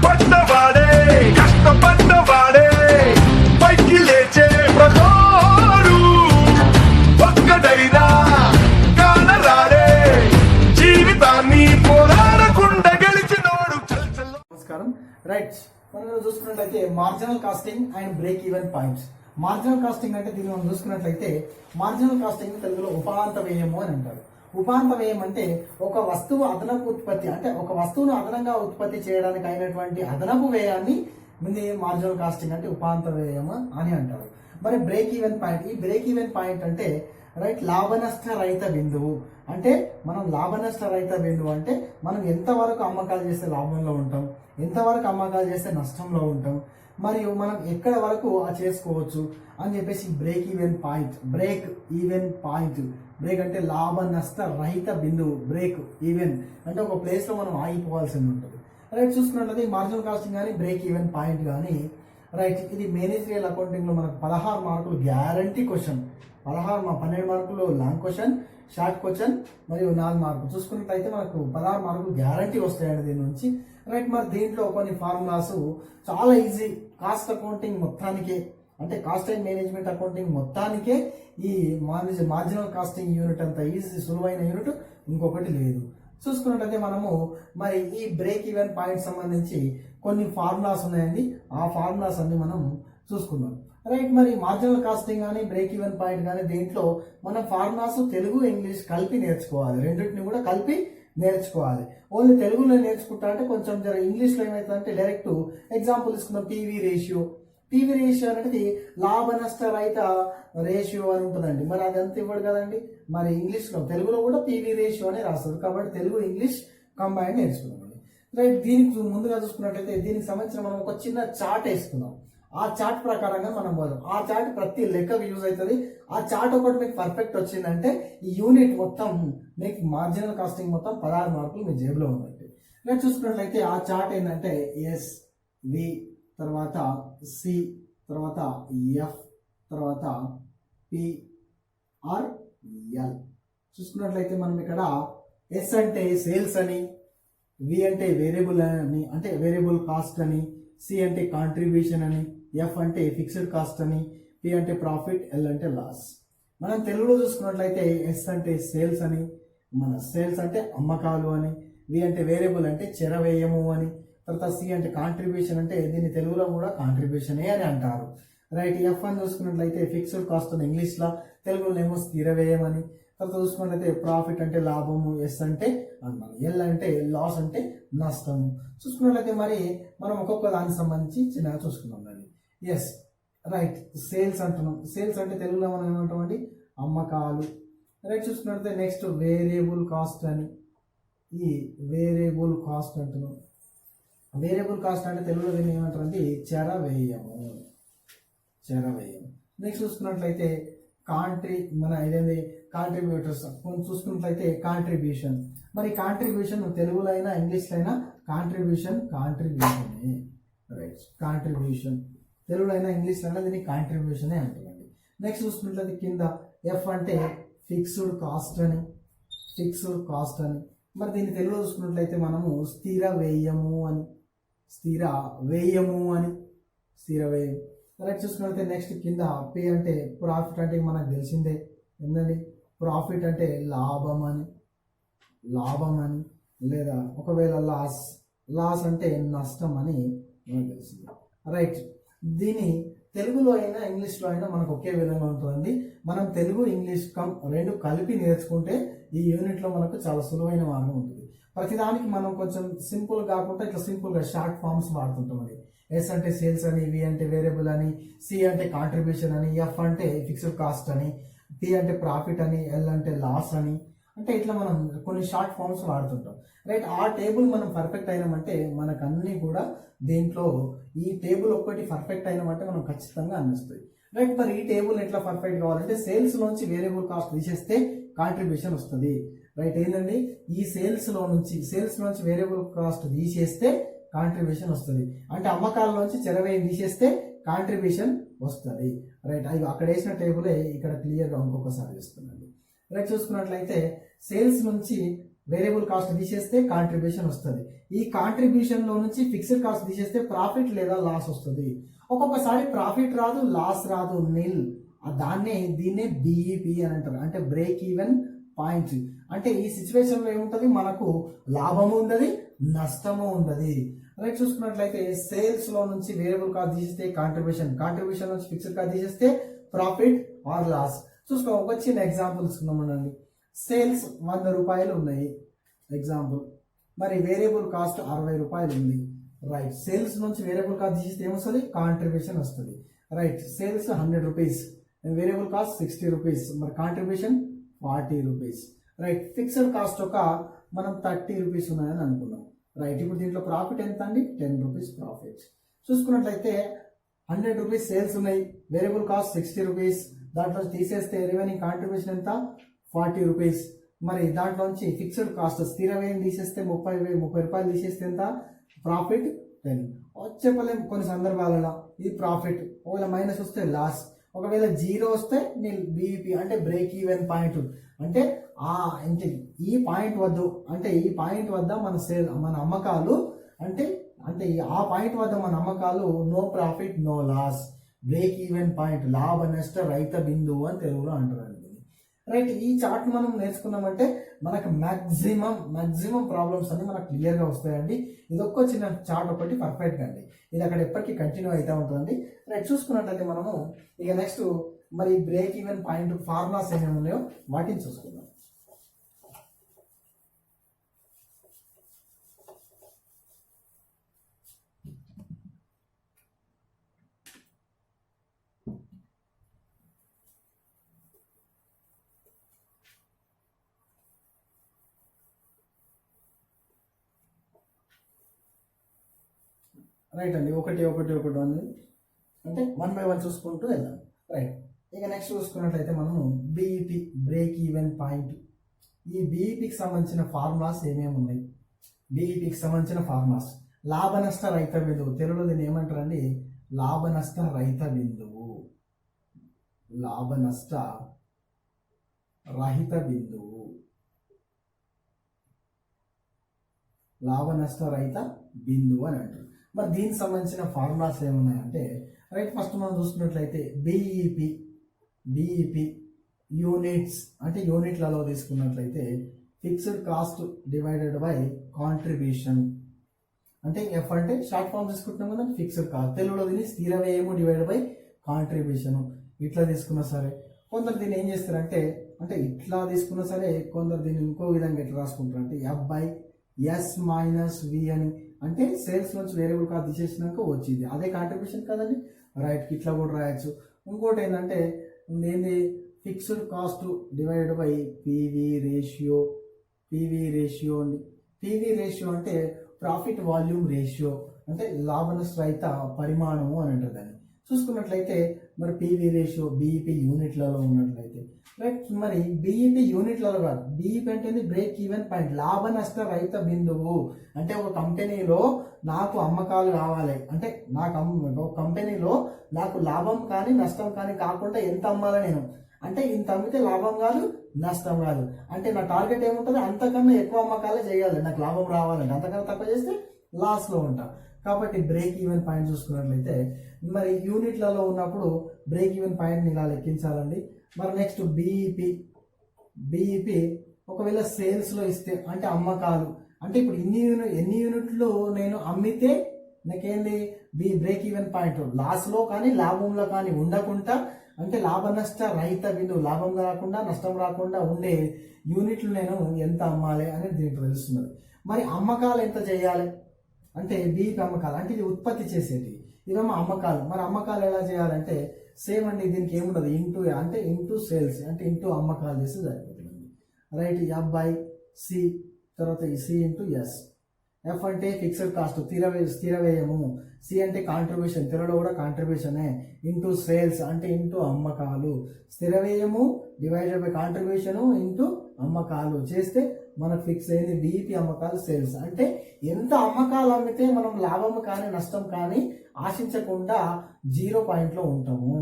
పట్టవాడే కష్టపడ్డవాడే పైకి లేచే ప్రతోడు ఒక్కడైనా కానరాడే జీవితాన్ని పోరాడకుండా గెలిచినోడు. నమస్కారం. రైట్, మనం చూసుకున్నట్లయితే marginal casting and break even points. Marginal casting అంటే దీన్ని మనం చూసుకున్నట్లయితే మార్జినల్ కాస్టింగ్ తెలుగులో ఉపాంత వ్యయము అని అంటారు. ఉపాంత వ్యయం అంటే ఒక వస్తువు అదనపు ఉత్పత్తి, అంటే ఒక వస్తువును అదనంగా ఉత్పత్తి చేయడానికి అయినటువంటి అదనపు వ్యయాన్ని మార్జినల్ కాస్టింగ్ అంటే ఉపాంత వ్యయం అని అంటారు. మరి బ్రేక్ ఈవెన్ పాయింట్, ఈ బ్రేక్ ఈవెన్ పాయింట్ అంటే రైట్ లాభనష్ట రహిత బిందువు. అంటే మనం లాభనష్ట రహిత బిందువు అంటే మనం ఎంతవరకు అమ్మకాలు చేస్తే లాభంలో ఉంటాం, ఎంతవరకు అమ్మకాలు చేస్తే నష్టంలో ఉంటాం, మరియు మనం ఎక్కడ వరకు చేసుకోవచ్చు అని చెప్పేసి break even point. Break even point, break అంటే లాభ నష్ట రహిత బిందువు. బ్రేక్ ఈవెన్ అంటే ఒక ప్లేస్లో మనం ఆగిపోవాల్సి ఉంటుంది. రైట్, చూసుకున్నట్లయితే మార్జినల్ కాస్టింగ్ కానీ బ్రేక్ ఈవెన్ పాయింట్ కానీ రైట్ ఇది మేనేజరియల్ అకౌంటింగ్లో మనకు 16 మార్కులు గ్యారంటీ క్వశ్చన్. 12 మార్కులు లాంగ్ క్వశ్చన్, షార్ట్ క్వశ్చన్ మరియు 4 మార్కులు. చూసుకున్నట్లయితే మనకు 16 మార్కులు గ్యారంటీ వస్తాయండి దీని నుంచి. రైట్, మరి దీంట్లో కొన్ని ఫార్ములాస్ చాలా ఈజీ. కాస్ట్ అకౌంటింగ్ మొత్తానికే, అంటే కాస్ట్ అండ్ మేనేజ్మెంట్ అకౌంటింగ్ మొత్తానికే ఈ మార్జినల్ కాస్టింగ్ యూనిట్ అంత ఈజీ సులువైన యూనిట్ ఇంకొకటి లేదు. చూసుకున్నట్లయితే మనము మరి ఈ బ్రేక్ ఈవెన్ పాయింట్ సంబంధించి కొన్ని ఫార్ములాస్ ఉన్నాయండి. ఆ ఫార్ములాస్ అన్ని మనం చూసుకుందాం. రైట్, మరి మార్జినల్ కాస్టింగ్ కానీ బ్రేక్ ఈవెన్ పాయింట్ కానీ దీంట్లో మనం ఫార్ములాస్ తెలుగు ఇంగ్లీష్ కలిపి నేర్చుకోవాలి. రెండింటిని కూడా కలిపి నేర్చుకోవాలి. ఓన్లీ తెలుగులో నేర్చుకుంటా అంటే కొంచెం జర ఇంగ్లీష్లో ఏమవుతుందంటే డైరెక్ట్ ఎగ్జాంపుల్ తీసుకుందాం. PV ratio. పీవీ రేషియో అనేది లాభ నష్ట రహిత రేషియో అని ఉంటుందండి. మరి అది అంత ఇవ్వడు కదండి. మరి ఇంగ్లీష్లో తెలుగులో కూడా పీవీ రేషియో అనే రాస్తారు. కాబట్టి తెలుగు ఇంగ్లీష్ కంబైన్ నేర్చుకుందాం. రైట్, దీనికి ముందుగా చూసుకున్నట్లయితే దీనికి సంబంధించిన మనం ఒక చిన్న చార్ట్ వేసుకుందాం. ఆ చార్ట్ ప్రకారంగా మనం పోదాం. ఆ చార్ట్ ప్రతి లెక్కకు యూజ్ అవుతుంది. ఆ చార్ట్ ఒకటి మీకు పర్ఫెక్ట్ వచ్చిందంటే ఈ యూనిట్ మొత్తం మీకు మార్జినల్ కాస్టింగ్ మొత్తం 16 మార్కులు మీ జేబులో ఉన్నట్టు. నేను చూసుకున్నట్లయితే ఆ చార్ట్ ఏంటంటే ఎస్, వి, తర్వాత సి, తర్వాత ఎఫ్, తర్వాత పి, ఆర్, ఎల్. చూసుకున్నట్లయితే మనం ఇక్కడ ఎస్ అంటే సేల్స్ అని, వి అంటే వేరియబుల్ అని, అంటే వేరియబుల్ కాస్ట్ అని, సి అంటే కాంట్రిబ్యూషన్ అని, ఎఫ్ అంటే ఫిక్స్డ్ కాస్ట్ అని, పి అంటే ప్రాఫిట్, ఎల్ అంటే లాస్. మనం తెలుగులో చూసుకున్నట్లయితే ఎస్ అంటే సేల్స్ అని, మన సేల్స్ అంటే అమ్మకాలు అని, వి అంటే వేరియబుల్ అంటే చెరవేయము అని, తర్వాత సి అంటే కాంట్రిబ్యూషన్ అంటే దీన్ని తెలుగులో కూడా కాంట్రిబ్యూషనే అని అంటారు. రైట్, ఎఫ్ అని చూసుకున్నట్లయితే ఫిక్స్డ్ కాస్ట్ అని ఇంగ్లీష్లో, తెలుగులో ఏమో స్థిర వ్యయం అని. తర్వాత చూసుకున్నట్లయితే ప్రాఫిట్ అంటే లాభము, ఎస్ అంటే అన్నాము, ఎల్ అంటే లాస్ అంటే నష్టము. చూసుకున్నట్లయితే మరి మనం ఒక్కొక్క దానికి సంబంధించి చిన్నగా చూసుకుందాం. ఎస్, రైట్, సేల్స్ అంటున్నాం. సేల్స్ అంటే తెలుగులో మనం ఏమంటామండి, అమ్మకాలు. రైట్, చూసుకున్నట్లయితే నెక్స్ట్ వేరియబుల్ కాస్ట్ అని, ఈ వేరియబుల్ కాస్ట్ అంటున్నాం. వేరియబుల్ కాస్ట్ అంటే తెలుగులో దీన్ని ఏమంటారంటే చెర వ్యయము, చెర వ్యయం. నెక్స్ట్ చూసుకున్నట్లయితే మన ఇదేంటి కాంట్రిబ్యూటర్స్ చూసుకున్నట్లయితే కాంట్రిబ్యూషన్. మరి కాంట్రిబ్యూషన్ తెలుగులో అయినా ఇంగ్లీష్లో అయినా కాంట్రిబ్యూషన్ రైట్, కాంట్రిబ్యూషన్ తెలుగులో అయినా ఇంగ్లీష్లో అయినా దీన్ని కాంట్రిబ్యూషనే అంటారండి. నెక్స్ట్ చూసుకున్నట్లయితే కింద ఎఫ్ అంటే ఫిక్స్డ్ కాస్ట్ అని, ఫిక్స్డ్ కాస్ట్ అని. మరి దీన్ని తెలుగులో చూసుకున్నట్లయితే మనము స్థిర వ్యయము అని, స్థిర వ్యయము అని, స్థిర వ్యయం. రైట్, చూసుకున్నట్లయితే నెక్స్ట్ కింద పే అంటే ప్రాఫిట్ అంటే మనకు తెలిసిందే ఏంటండి, ప్రాఫిట్ అంటే లాభం అని, లాభం అని, లేదా ఒకవేళ లాస్ అంటే నష్టం అని మనకు తెలిసింది. రైట్, దీని తెలుగులో అయినా ఇంగ్లీష్లో అయినా మనకు ఒకే విధంగా ఉంటుందండి. మనం తెలుగు ఇంగ్లీష్ రెండు కలిపి నేర్చుకుంటే ఈ యూనిట్లో మనకు చాలా సులువైన మార్గం ఉంటుంది. ప్రతిదానికి మనం కొంచెం సింపుల్ కాకుండా ఇట్లా సింపుల్గా షార్ట్ ఫామ్స్ వాడుతుంటాం. అది ఎస్ అంటే సేల్స్ అని, వి అంటే వేరియబుల్ అని, సి అంటే కాంట్రిబ్యూషన్ అని, ఎఫ్ అంటే ఫిక్స్డ్ కాస్ట్ అని, పి అంటే ప్రాఫిట్ అని, ఎల్ అంటే లాస్ అని. అంటే ఇట్లా మనం కొన్ని షార్ట్ ఫామ్స్ వాడుతుంటాం. రైట్, ఆ టేబుల్ మనం పర్ఫెక్ట్ అయినామంటే మనకు అన్నీ కూడా దీంట్లో ఈ టేబుల్ ఒక్కటి పర్ఫెక్ట్ అయినామంటే మనం ఖచ్చితంగా అనిపిస్తుంది. రైట్, మరి ఈ టేబుల్ ఎట్లా పర్ఫెక్ట్ కావాలంటే సేల్స్ నుంచి వేరియబుల్ కాస్ట్ తీసేస్తే కాంట్రిబ్యూషన్ వస్తుంది. రైట్, ఏంటండి ఈ సేల్స్ నుంచి వేరియబుల్ కాస్ట్ తీసేస్తే కాంట్రిబ్యూషన్ వస్తుంది. అంటే అమ్మకాలలోంచి చెరవేయం తీసేస్తే కాంట్రిబ్యూషన్ వస్తుంది. రైట్, అవి అక్కడ వేసిన టేబులే ఇక్కడ క్లియర్గా ఇంకొకసారి చేస్తున్నాండి. రైట్, చూసుకున్నట్లయితే సేల్స్ నుంచి వేరియబుల్ కాస్ట్ తీసేస్తే కాంట్రిబ్యూషన్ వస్తుంది. ఈ కాంట్రిబ్యూషన్ లో నుంచి ఫిక్స్డ్ కాస్ట్ తీసేస్తే ప్రాఫిట్ లేదా లాస్ వస్తుంది. ఒక్కొక్కసారి ప్రాఫిట్ రాదు, లాస్ రాదు, నిల్. దీన్నే బిఈపి అని అంటారు, అంటే బ్రేక్ ఈవెన్ పాయింట్. అంటే ఈ సిచ్యువేషన్ లో ఏముంటది, మనకు లాభము ఉండదు, నష్టము ఉండదు. రైట్, చూసుకున్నట్లయితే సేల్స్ లో నుంచి వేరియబుల్ కాస్ట్ తీసేస్తే కాంట్రిబ్యూషన్ నుంచి ఫిక్స్డ్ కాస్ట్ తీసేస్తే ప్రాఫిట్ ఆర్ లాస్. చూసుకో, ఒక చిన్న ఎగ్జాంపుల్ తీసుకుందామండి. సేల్స్ 100 రూపాయలు ఉన్నాయి ఎగ్జాంపుల్, మరి వేరియబుల్ కాస్ట్ 60 రూపాయలు ఉంది. రైట్, సేల్స్ నుంచి వేరియబుల్ కాస్ట్ తీసేస్తే ఏమొస్తుంది, కాంట్రిబ్యూషన్ వస్తుంది. Right, sales 100 rupees, variable cost 60 rupees, మరి contribution 40 rupees. Right, fixed cost ఒక మనం 30 రూపీస్ ఉన్నాయని అనుకున్నాం. రైట్, ఇప్పుడు దీంట్లో ప్రాఫిట్ ఎంత అండి, 10 రూపీస్ ప్రాఫిట్. చూసుకున్నట్లయితే 100 రూపీస్ సేల్స్ ఉన్నాయి, వేరియబుల్ కాస్ట్ 60 రూపీస్, దాంట్లో తీసేస్తే రిమైనింగ్ కాంట్రిబ్యూషన్ ఎంత, 40 రూపీస్. మరి దాంట్లోంచి ఫిక్స్డ్ కాస్ట్ స్థిర వ్యయం తీసేస్తే 30 రూపాయలు తీసేస్తే ఎంత, ప్రాఫిట్ 10. చెప్పలేము కొన్ని సందర్భాలలో ఈ ప్రాఫిట్, ఒకవేళ మైనస్ వస్తే లాస్, ఒకవేళ జీరో వస్తే నేను బీఈపీ అంటే బ్రేక్ ఈవెన్ పాయింట్. అంటే ఈ పాయింట్ వద్ద మన అమ్మకాలు ఆ పాయింట్ వద్ద మన అమ్మకాలు no profit no loss, break even point, లాభ నష్ట రహిత బిందువు అని తెలుగులో అంటారు. రైట్, ఈ చార్ట్ మనం నేర్చుకున్నామంటే మనకు మాక్సిమం ప్రాబ్లమ్స్ అన్ని మనకు క్లియర్ గా వస్తాయండి. ఇది ఒక్క చిన్న చార్ట్ ఒకటి పర్ఫెక్ట్ అండి, ఇది అక్కడ ఎప్పటికీ కంటిన్యూ అవుతూ ఉంటుందండి. రైట్, చూసుకున్నట్లయితే మనము ఇక నెక్స్ట్ మరి బ్రేక్ ఈవెన్ పాయింట్ ఫార్ములాస్ ఏమేమి ఉన్నాయో వాటిని చూసుకుందాం. రైట్ అండి, ఒకటి అంటే 1 by 1 చూసుకుంటూ వెళ్దాం. రైట్, ఇక నెక్స్ట్ చూసుకున్నట్లయితే మనము బీఈపీ బ్రేక్ ఈవెన్ పాయింట్. ఈ బీఈపీకి సంబంధించిన ఫార్ములాస్ ఏమేమి ఉన్నాయి, బీఈపీకి సంబంధించిన ఫార్ములాస్ లాభ నష్ట రహిత బిందువు, తెలుగులో దీన్ని ఏమంటారండి, లాభ నష్ట రహిత బిందువు, లాభ నష్ట రహిత బిందువు, లాభ నష్ట రహిత బిందువు అని అంటారు. మరి దీనికి సంబంధించిన ఫార్ములాస్ ఏమున్నాయంటే, రైట్, ఫస్ట్ మనం చూసుకున్నట్లయితే బీఈపీ యూనిట్స్, అంటే యూనిట్లలో తీసుకున్నట్లయితే fixed cost divided by contribution, అంటే ఎఫ్ అంటే షార్ట్ ఫామ్ తీసుకుంటున్నాం కదా, ఫిక్స్డ్ కాస్ట్, తెలుగులో దీన్ని స్థిర వ్యయము డివైడెడ్ బై కాంట్రిబ్యూషన్. ఇట్లా తీసుకున్నా సరే, కొందరు దీన్ని ఏం చేస్తారంటే, అంటే ఇట్లా తీసుకున్నా సరే, కొందరు దీన్ని ఇంకో విధంగా ఎట్లా రాసుకుంటారు అంటే ఎఫ్ బై ఎస్ మైనస్ వి అని, అంటే సేల్స్ నుంచి వేరియబుల్ కాస్ట్ తీసేసినాక వచ్చింది అదే కాంట్రిబ్యూషన్ కదండి. రైట్, ఇట్లా కూడా రాయొచ్చు. ఇంకోటి ఏంటంటే ఏంది, fixed cost divided by PV ratio అండి. పివి రేషియో అంటే ప్రాఫిట్ వాల్యూమ్ రేషియో, అంటే లాభ నష్ట రహిత పరిమాణము అని అంటారు దాన్ని. చూసుకున్నట్లయితే మరి పివి రేషియో బీఈపీ యూనిట్లలో ఉన్నట్లయితే, రైట్, మరి బీఈపీ యూనిట్లలో కాదు, బీఈపీ అంటే బ్రేక్ ఈవెన్ పాయింట్, లాభ నష్ట రహిత బిందువు. అంటే ఒక కంపెనీలో నాకు అమ్మకాలు కావాలి అంటే ఒక కంపెనీలో నాకు లాభం కానీ నష్టం కానీ కాకుండా ఎంత అమ్మాలి నేను, అంటే ఇంత అమ్మితే లాభం కాదు నష్టం కాదు, అంటే నా టార్గెట్ ఏముంటుంది, అంతకన్నా ఎక్కువ అమ్మకాలే చేయాలి నాకు లాభం రావాలంటే, అంతకన్నా తక్కువ చేస్తే లాస్ లో ఉంటా. కాబట్టి బ్రేక్ ఈవెన్ పాయింట్ చూసుకున్నట్లయితే మరి యూనిట్లలో ఉన్నప్పుడు బ్రేక్ ఈవెన్ పాయింట్ని ఇలా లెక్కించాలండి. మరి నెక్స్ట్ బీఈపీ ఒకవేళ సేల్స్లో ఇస్తే అంటే అమ్మకాలు, అంటే ఇప్పుడు ఎన్ని యూనిట్లు నేను అమ్మితే నాకేంది బ్రేక్ ఈవెన్ పాయింట్, లాస్లో కానీ లాభంలో కానీ ఉండకుండా, అంటే లాభ నష్ట రహిత బిందువు, లాభం రాకుండా నష్టం రాకుండా ఉండే యూనిట్లు నేను ఎంత అమ్మాలి అనేది దీనికి తెలుస్తున్నది. మరి అమ్మకాలు ఎంత చేయాలి అంటే బీఈపీ అమ్మకాలు, అంటే ఇది ఉత్పత్తి చేసేది, ఇవేమో అమ్మకాలు. మరి అమ్మకాలు ఎలా చేయాలంటే సేమ్ అండి, దీనికి ఏముండదు, ఇంటూ సేల్స్, అంటే ఇంటూ అమ్మకాలు చేస్తే సరిపోతుంది. రైట్, ఎఫ్ బై సి, తర్వాత సి ఇంటూ ఎస్. ఎఫ్ అంటే ఫిక్స్డ్ కాస్ట్ స్థిర వ్యయము, సి అంటే కాంట్రిబ్యూషన్, తెలుగులో కూడా కాంట్రిబ్యూషనే, ఇంటూ సేల్స్ అంటే ఇంటూ అమ్మకాలు, స్థిర వ్యయము డివైడెడ్ బై కాంట్రిబ్యూషన్ ఇంటూ అమ్మకాలు చేస్తే మనకు ఫిక్స్ అయింది బీఈపీ అమ్మకాలు సేల్స్. అంటే ఎంత అమ్మకాలు అమ్మితే మనం లాభం కానీ నష్టం కానీ ఆశించకుండా 0 పాయింట్లో ఉంటాము.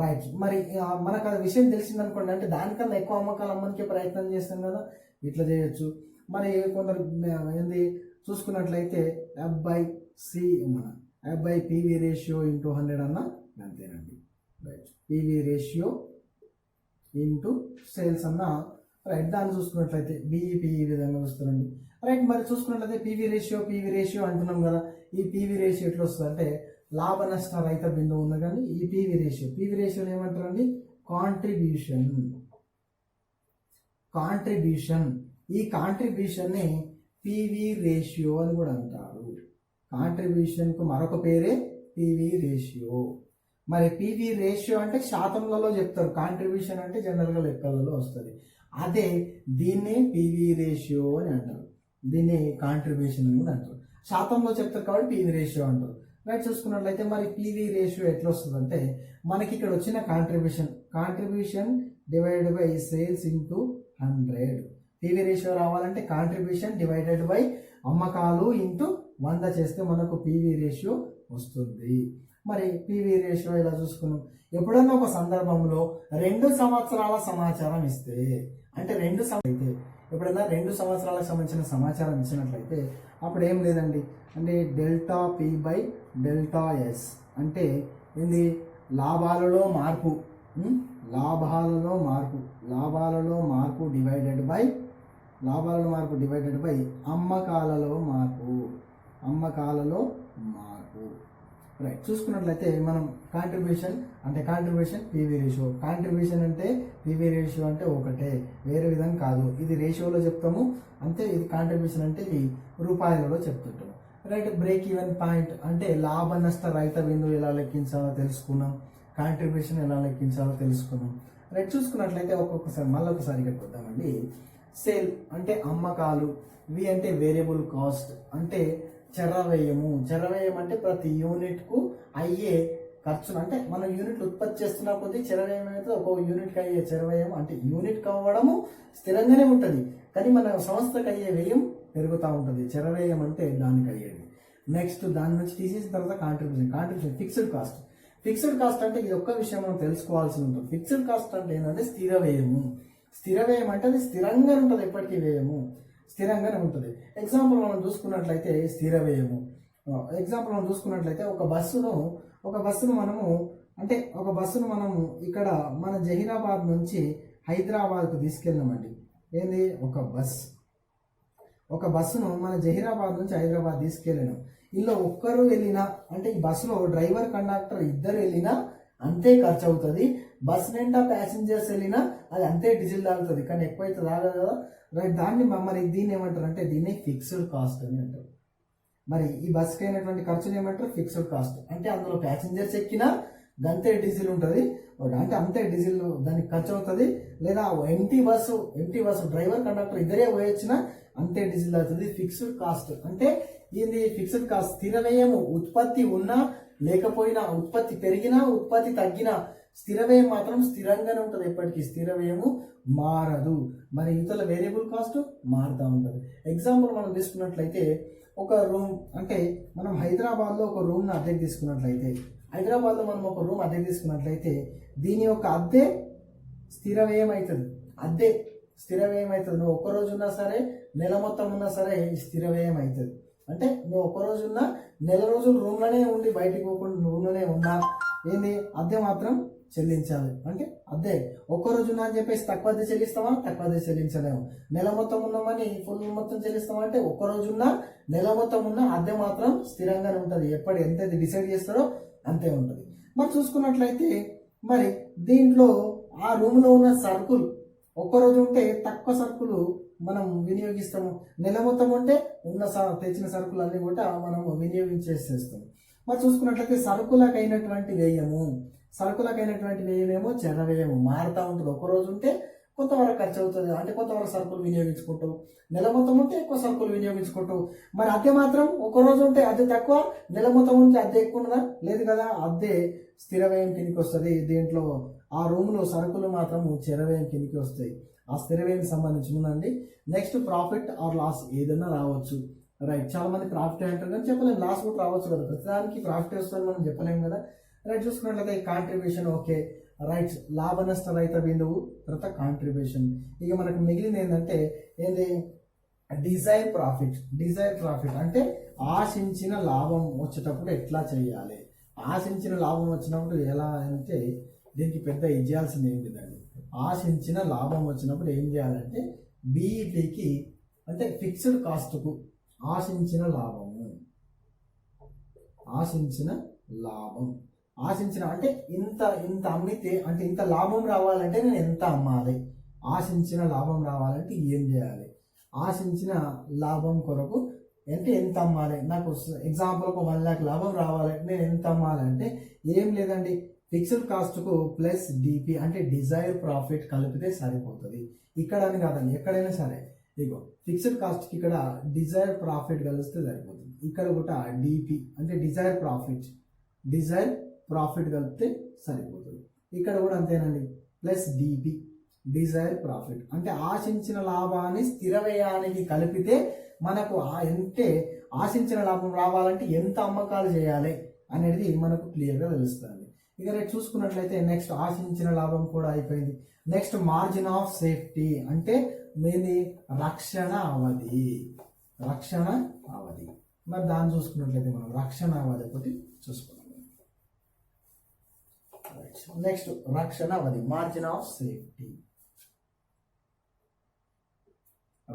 రైట్, మరి మనకు ఆ విషయం తెలిసిందనుకోండి, అంటే దానికన్నా ఎక్కువ అమ్మకాలు అమ్మడానికి ప్రయత్నం చేస్తాం కదా, ఇట్లా చేయొచ్చు. మరి కొందరు ఏంది చూసుకున్నట్లయితే ఎఫ్ బై సి మన F by PV ratio into 100 అన్న అంతేనండి. Right, PV ratio into sales అన్న రైట్. దాన్ని చూసుకున్నట్లయితే బిఈపి ఈ విధంగా వస్తుందండి. రైట్, మరి చూసుకున్నట్లయితే పివి రేషియో అంటున్నాం కదా. ఈ పివి రేషియో ఎట్లా వస్తుంది అంటే లాభ నష్ట రహిత బిందువు ఉంది కానీ ఈ పివి రేషియోని ఏమంటారండి? కాంట్రిబ్యూషన్. ఈ కాంట్రిబ్యూషన్ని పివి రేషియో అని కూడా అంటారు. కాంట్రిబ్యూషన్కు మరొక పేరే పివి రేషియో. మరి పివి రేషియో అంటే శాతంలలో చెప్తారు, కాంట్రిబ్యూషన్ అంటే జనరల్గా లెక్కలలో వస్తుంది. అదే దీన్నే పివి రేషియో అని అంటారు, దీన్ని కాంట్రిబ్యూషన్ అని కూడా అంటారు. శాతంలో చెప్తారు కాబట్టి పివి రేషియో అంటారు. రైట్, చూసుకున్నట్లయితే మరి పివి రేషియో ఎట్లా వస్తుంది అంటే మనకి ఇక్కడ వచ్చిన contribution divided by sales into 100. PV ratio రావాలంటే కాంట్రిబ్యూషన్ డివైడెడ్ బై అమ్మకాలు ఇంటూ 100 చేస్తే మనకు పివి రేషియో వస్తుంది. మరి పివి రేషియో ఇలా చూసుకున్నాం. ఎప్పుడన్నా ఒక సందర్భంలో 2 సంవత్సరాల సమాచారం ఇస్తే అంటే ఎప్పుడైనా 2 సంవత్సరాలకు సంబంధించిన సమాచారం ఇచ్చినట్లయితే అప్పుడు ఏం లేదండి అంటే delta P by delta s అంటే ఏంది? లాభాలలో మార్పు డివైడెడ్ బై అమ్మకాలలో మార్పు. రైట్, చూసుకున్నట్లయితే మనం కాంట్రిబ్యూషన్ పివి రేషియో. కాంట్రిబ్యూషన్ అంటే పివి రేషియో అంటే ఒకటే, వేరే విధంగా కాదు. ఇది రేషియోలో చెప్తాము అంతే. ఇది కాంట్రిబ్యూషన్ అంటే ఇది రూపాయలలో చెప్తుంటాం. రైట్, బ్రేక్ ఈవెన్ పాయింట్ అంటే లాభ నష్ట రహిత బిందువు ఎలా లెక్కించాలో తెలుసుకున్నాం, కాంట్రిబ్యూషన్ ఎలా లెక్కించాలో తెలుసుకున్నాం. రైట్, చూసుకున్నట్లయితే మళ్ళొకసారి ఇక్కడికి వద్దామండి. సేల్ అంటే అమ్మకాలు, వి అంటే వేరియబుల్ కాస్ట్ అంటే చరవ్యయం అంటే ప్రతి యూనిట్ కు అయ్యే ఖర్చును అంటే మనం యూనిట్లు ఉత్పత్తి చేస్తున్న కొద్దీ చరవ్యయం అయితే ఒక యూనిట్కి అయ్యే చరవ్యయం అంటే యూనిట్ కావడము స్థిరంగానే ఉంటుంది కానీ మన సంస్థకు అయ్యే వ్యయం పెరుగుతూ ఉంటుంది. చరవ్యయం అంటే దానికి అయ్యేది. నెక్స్ట్ దాని నుంచి తీసేసిన తర్వాత కాంట్రిబ్యూషన్ ఫిక్స్డ్ కాస్ట్ అంటే ఇది ఒక్క విషయం మనం తెలుసుకోవాల్సి ఉంటుంది. ఫిక్స్డ్ కాస్ట్ అంటే ఏంటంటే స్థిర వ్యయం అంటే అది స్థిరంగానే ఉంటుంది, ఎప్పటికీ వ్యయము స్థిరంగానే ఉంటుంది. ఎగ్జాంపుల్ మనం చూసుకున్నట్లయితే స్థిర వ్యయము ఒక బస్సును మనము ఇక్కడ మన జహీరాబాద్ నుంచి హైదరాబాద్కు తీసుకెళ్ళినామండి. ఏంది? ఒక బస్సును మన జహీరాబాద్ నుంచి హైదరాబాద్ తీసుకెళ్ళినాం. ఇందులో ఒక్కరు వెళ్ళినా అంటే ఈ బస్సులో డ్రైవర్ కండక్టర్ ఇద్దరు వెళ్ళినా అంతే ఖర్చు అవుతుంది. బస్ నిండా ప్యాసింజర్స్ వెళ్ళినా అది అంతే డీజిల్ తాగుతుంది, కానీ ఎక్కువైతే తాగదు కదా. రైట్, దీన్ని ఏమంటారు అంటే దీన్ని ఫిక్స్డ్ కాస్ట్ అని అంటారు. మరి ఈ బస్కి అయినటువంటి ఖర్చుని ఏమంటారు? Fixed cost. అంటే అందులో ప్యాసింజర్స్ ఎక్కినా గంతే డీజిల్ ఉంటుంది, అంటే అంతే డీజిల్ దానికి ఖర్చు అవుతుంది. లేదా ఎంటీ బస్సు డ్రైవర్ కండక్టర్ ఇద్దరే పోయొచ్చినా అంతే డీజిల్ అవుతుంది. ఫిక్స్డ్ కాస్ట్ అంటే ఇది ఫిక్స్డ్ కాస్ట్. స్థిర వ్యయము ఉత్పత్తి ఉన్నా లేకపోయినా, ఉత్పత్తి పెరిగినా ఉత్పత్తి తగ్గినా స్థిర వ్యయం మాత్రం స్థిరంగానే ఉంటుంది, ఎప్పటికీ స్థిర వ్యయము మారదు. మరి ఇతర వేరియబుల్ కాస్ట్ మారుతూ ఉంటుంది. ఎగ్జాంపుల్ మనం తీసుకున్నట్లయితే ఒక రూమ్ అంటే మనం హైదరాబాద్లో ఒక రూమ్ను అద్దెకి తీసుకున్నట్లయితే దీని యొక్క అద్దె స్థిర వ్యయం అవుతుంది. నువ్వు ఒక్కరోజు ఉన్నా సరే, నెల మొత్తం ఉన్నా సరే స్థిర వ్యయం అవుతుంది. అంటే నువ్వు ఒక్కరోజు ఉన్నా, నెల రోజులు రూమ్లోనే ఉండి బయటికి పోకుండా రూమ్లోనే ఉన్నా ఏంది? అద్దె మాత్రం చెల్లించాలి. అంటే అద్దె ఒక్కరోజు ఉన్నా అని చెప్పేసి తక్కువ అద్దె చెల్లిస్తామా? తక్కువ అద్దె చెల్లించలేము. నెల మొత్తం ఉన్నామని ఫుల్ మొత్తం చెల్లిస్తామా అంటే ఒక్కరోజు ఉన్నా, నెల మొత్తం ఉన్నా అద్దె మాత్రం స్థిరంగానే ఉంటుంది. ఎంత డిసైడ్ చేస్తారో అంతే ఉంటుంది. మరి చూసుకున్నట్లయితే మరి దీంట్లో ఆ రూమ్లో ఉన్న సరుకులు ఒక్కరోజు ఉంటే తక్కువ సరుకులు మనం వినియోగిస్తాము, నెల మొత్తం ఉంటే తెచ్చిన సరుకులు అన్ని కూడా మనం వినియోగించేసేస్తాము. మరి చూసుకున్నట్లయితే సరుకులకైనటువంటి వ్యయమేమో చర వ్యయము మారుతూ ఉంటుంది. ఒక్కరోజు ఉంటే కొంతవరకు ఖర్చు అవుతుంది, అంటే కొంతవరకు సరుకులు వినియోగించుకుంటావు. నెల మొత్తం ఉంటే ఎక్కువ సరుకులు వినియోగించుకుంటావు. మరి అద్దె మాత్రం ఒకరోజు ఉంటే అద్దె తక్కువ, నెల మొత్తం ఉంటే అద్దె ఎక్కువ ఉండదా? లేదు కదా, అద్దె స్థిర వ్యయం కిందికి వస్తుంది. దీంట్లో ఆ రూమ్లో సరుకులు మాత్రం చర వ్యయం కిందికి వస్తాయి. ఆ స్థిర వ్యయం సంబంధించి ఉందండి. నెక్స్ట్ ప్రాఫిట్ ఆర్ లాస్ ఏదైనా రావచ్చు. రైట్, చాలా మంది ప్రాఫిట్ అంటారు కానీ చెప్పలేము, లాస్ కూడా రావచ్చు కదా. ప్రతిదానికి ప్రాఫిట్ వస్తుంది మనం చెప్పలేము కదా. రైట్, చూసుకున్నట్లయితే కాంట్రిబ్యూషన్ ఓకే. రైట్, లాభ నష్ట రహిత బిందువు తర్వాత కాంట్రిబ్యూషన్. ఇక మనకు మిగిలింది ఏంటంటే డిజైర్ ప్రాఫిట్ అంటే ఆశించిన లాభం వచ్చేటప్పుడు ఎట్లా చేయాలి. ఆశించిన లాభం వచ్చినప్పుడు ఎలా అంటే దీనికి పెద్ద ఇచ్చేయాల్సింది ఏం లేదండి. ఆశించిన లాభం వచ్చినప్పుడు ఏం చేయాలంటే బీఈపీకి అంటే ఫిక్స్డ్ కాస్ట్కు ఆశించిన లాభం ఆశించిన అంటే ఇంత అమ్మితే అంటే ఇంత లాభం రావాలంటే నేను ఎంత అమ్మాలి. ఆశించిన లాభం రావాలంటే ఏం చేయాలి. ఆశించిన లాభం కొరకు అంటే ఎంత అమ్మాలి. నాకు ఎగ్జాంపుల్ ఒక 1 lakh లాభం రావాలంటే నేను ఎంత అమ్మాలంటే ఏం లేదండి, ఫిక్స్డ్ కాస్ట్కు ప్లస్ డిపి అంటే డిజైర్ ప్రాఫిట్ కలిపితే సరిపోతుంది. ఇక్కడ అని కాదండి, ఎక్కడైనా సరే ఇగో ఫిక్స్డ్ కాస్ట్కి ఇక్కడ డిజైర్ ప్రాఫిట్ కలిస్తే సరిపోతుంది. ఇక్కడ కూడా డిపి అంటే డిజైర్ ప్రాఫిట్ కలిపితే సరిపోతుంది. ఇక్కడ కూడా అంతేనండి, ప్లస్ డిపి డిజైర్ ప్రాఫిట్ అంటే ఆశించిన లాభాన్ని స్థిర వ్యయానికి కలిపితే మనకు అంటే ఆశించిన లాభం రావాలంటే ఎంత అమ్మకాలు చేయాలి అనేది మనకు క్లియర్గా తెలుస్తుంది. ఇక రేపు చూసుకున్నట్లయితే నెక్స్ట్ ఆశించిన లాభం కూడా అయిపోయింది. నెక్స్ట్ మార్జిన్ ఆఫ్ సేఫ్టీ అంటే మీది రక్షణ అవధి. మరి దాన్ని చూసుకున్నట్లయితే మనం రక్షణ అవధి ఒకటి చూసుకున్నాం. నెక్స్ట్ రక్షణ అవధి మార్జిన్ ఆఫ్ సేఫ్టీ,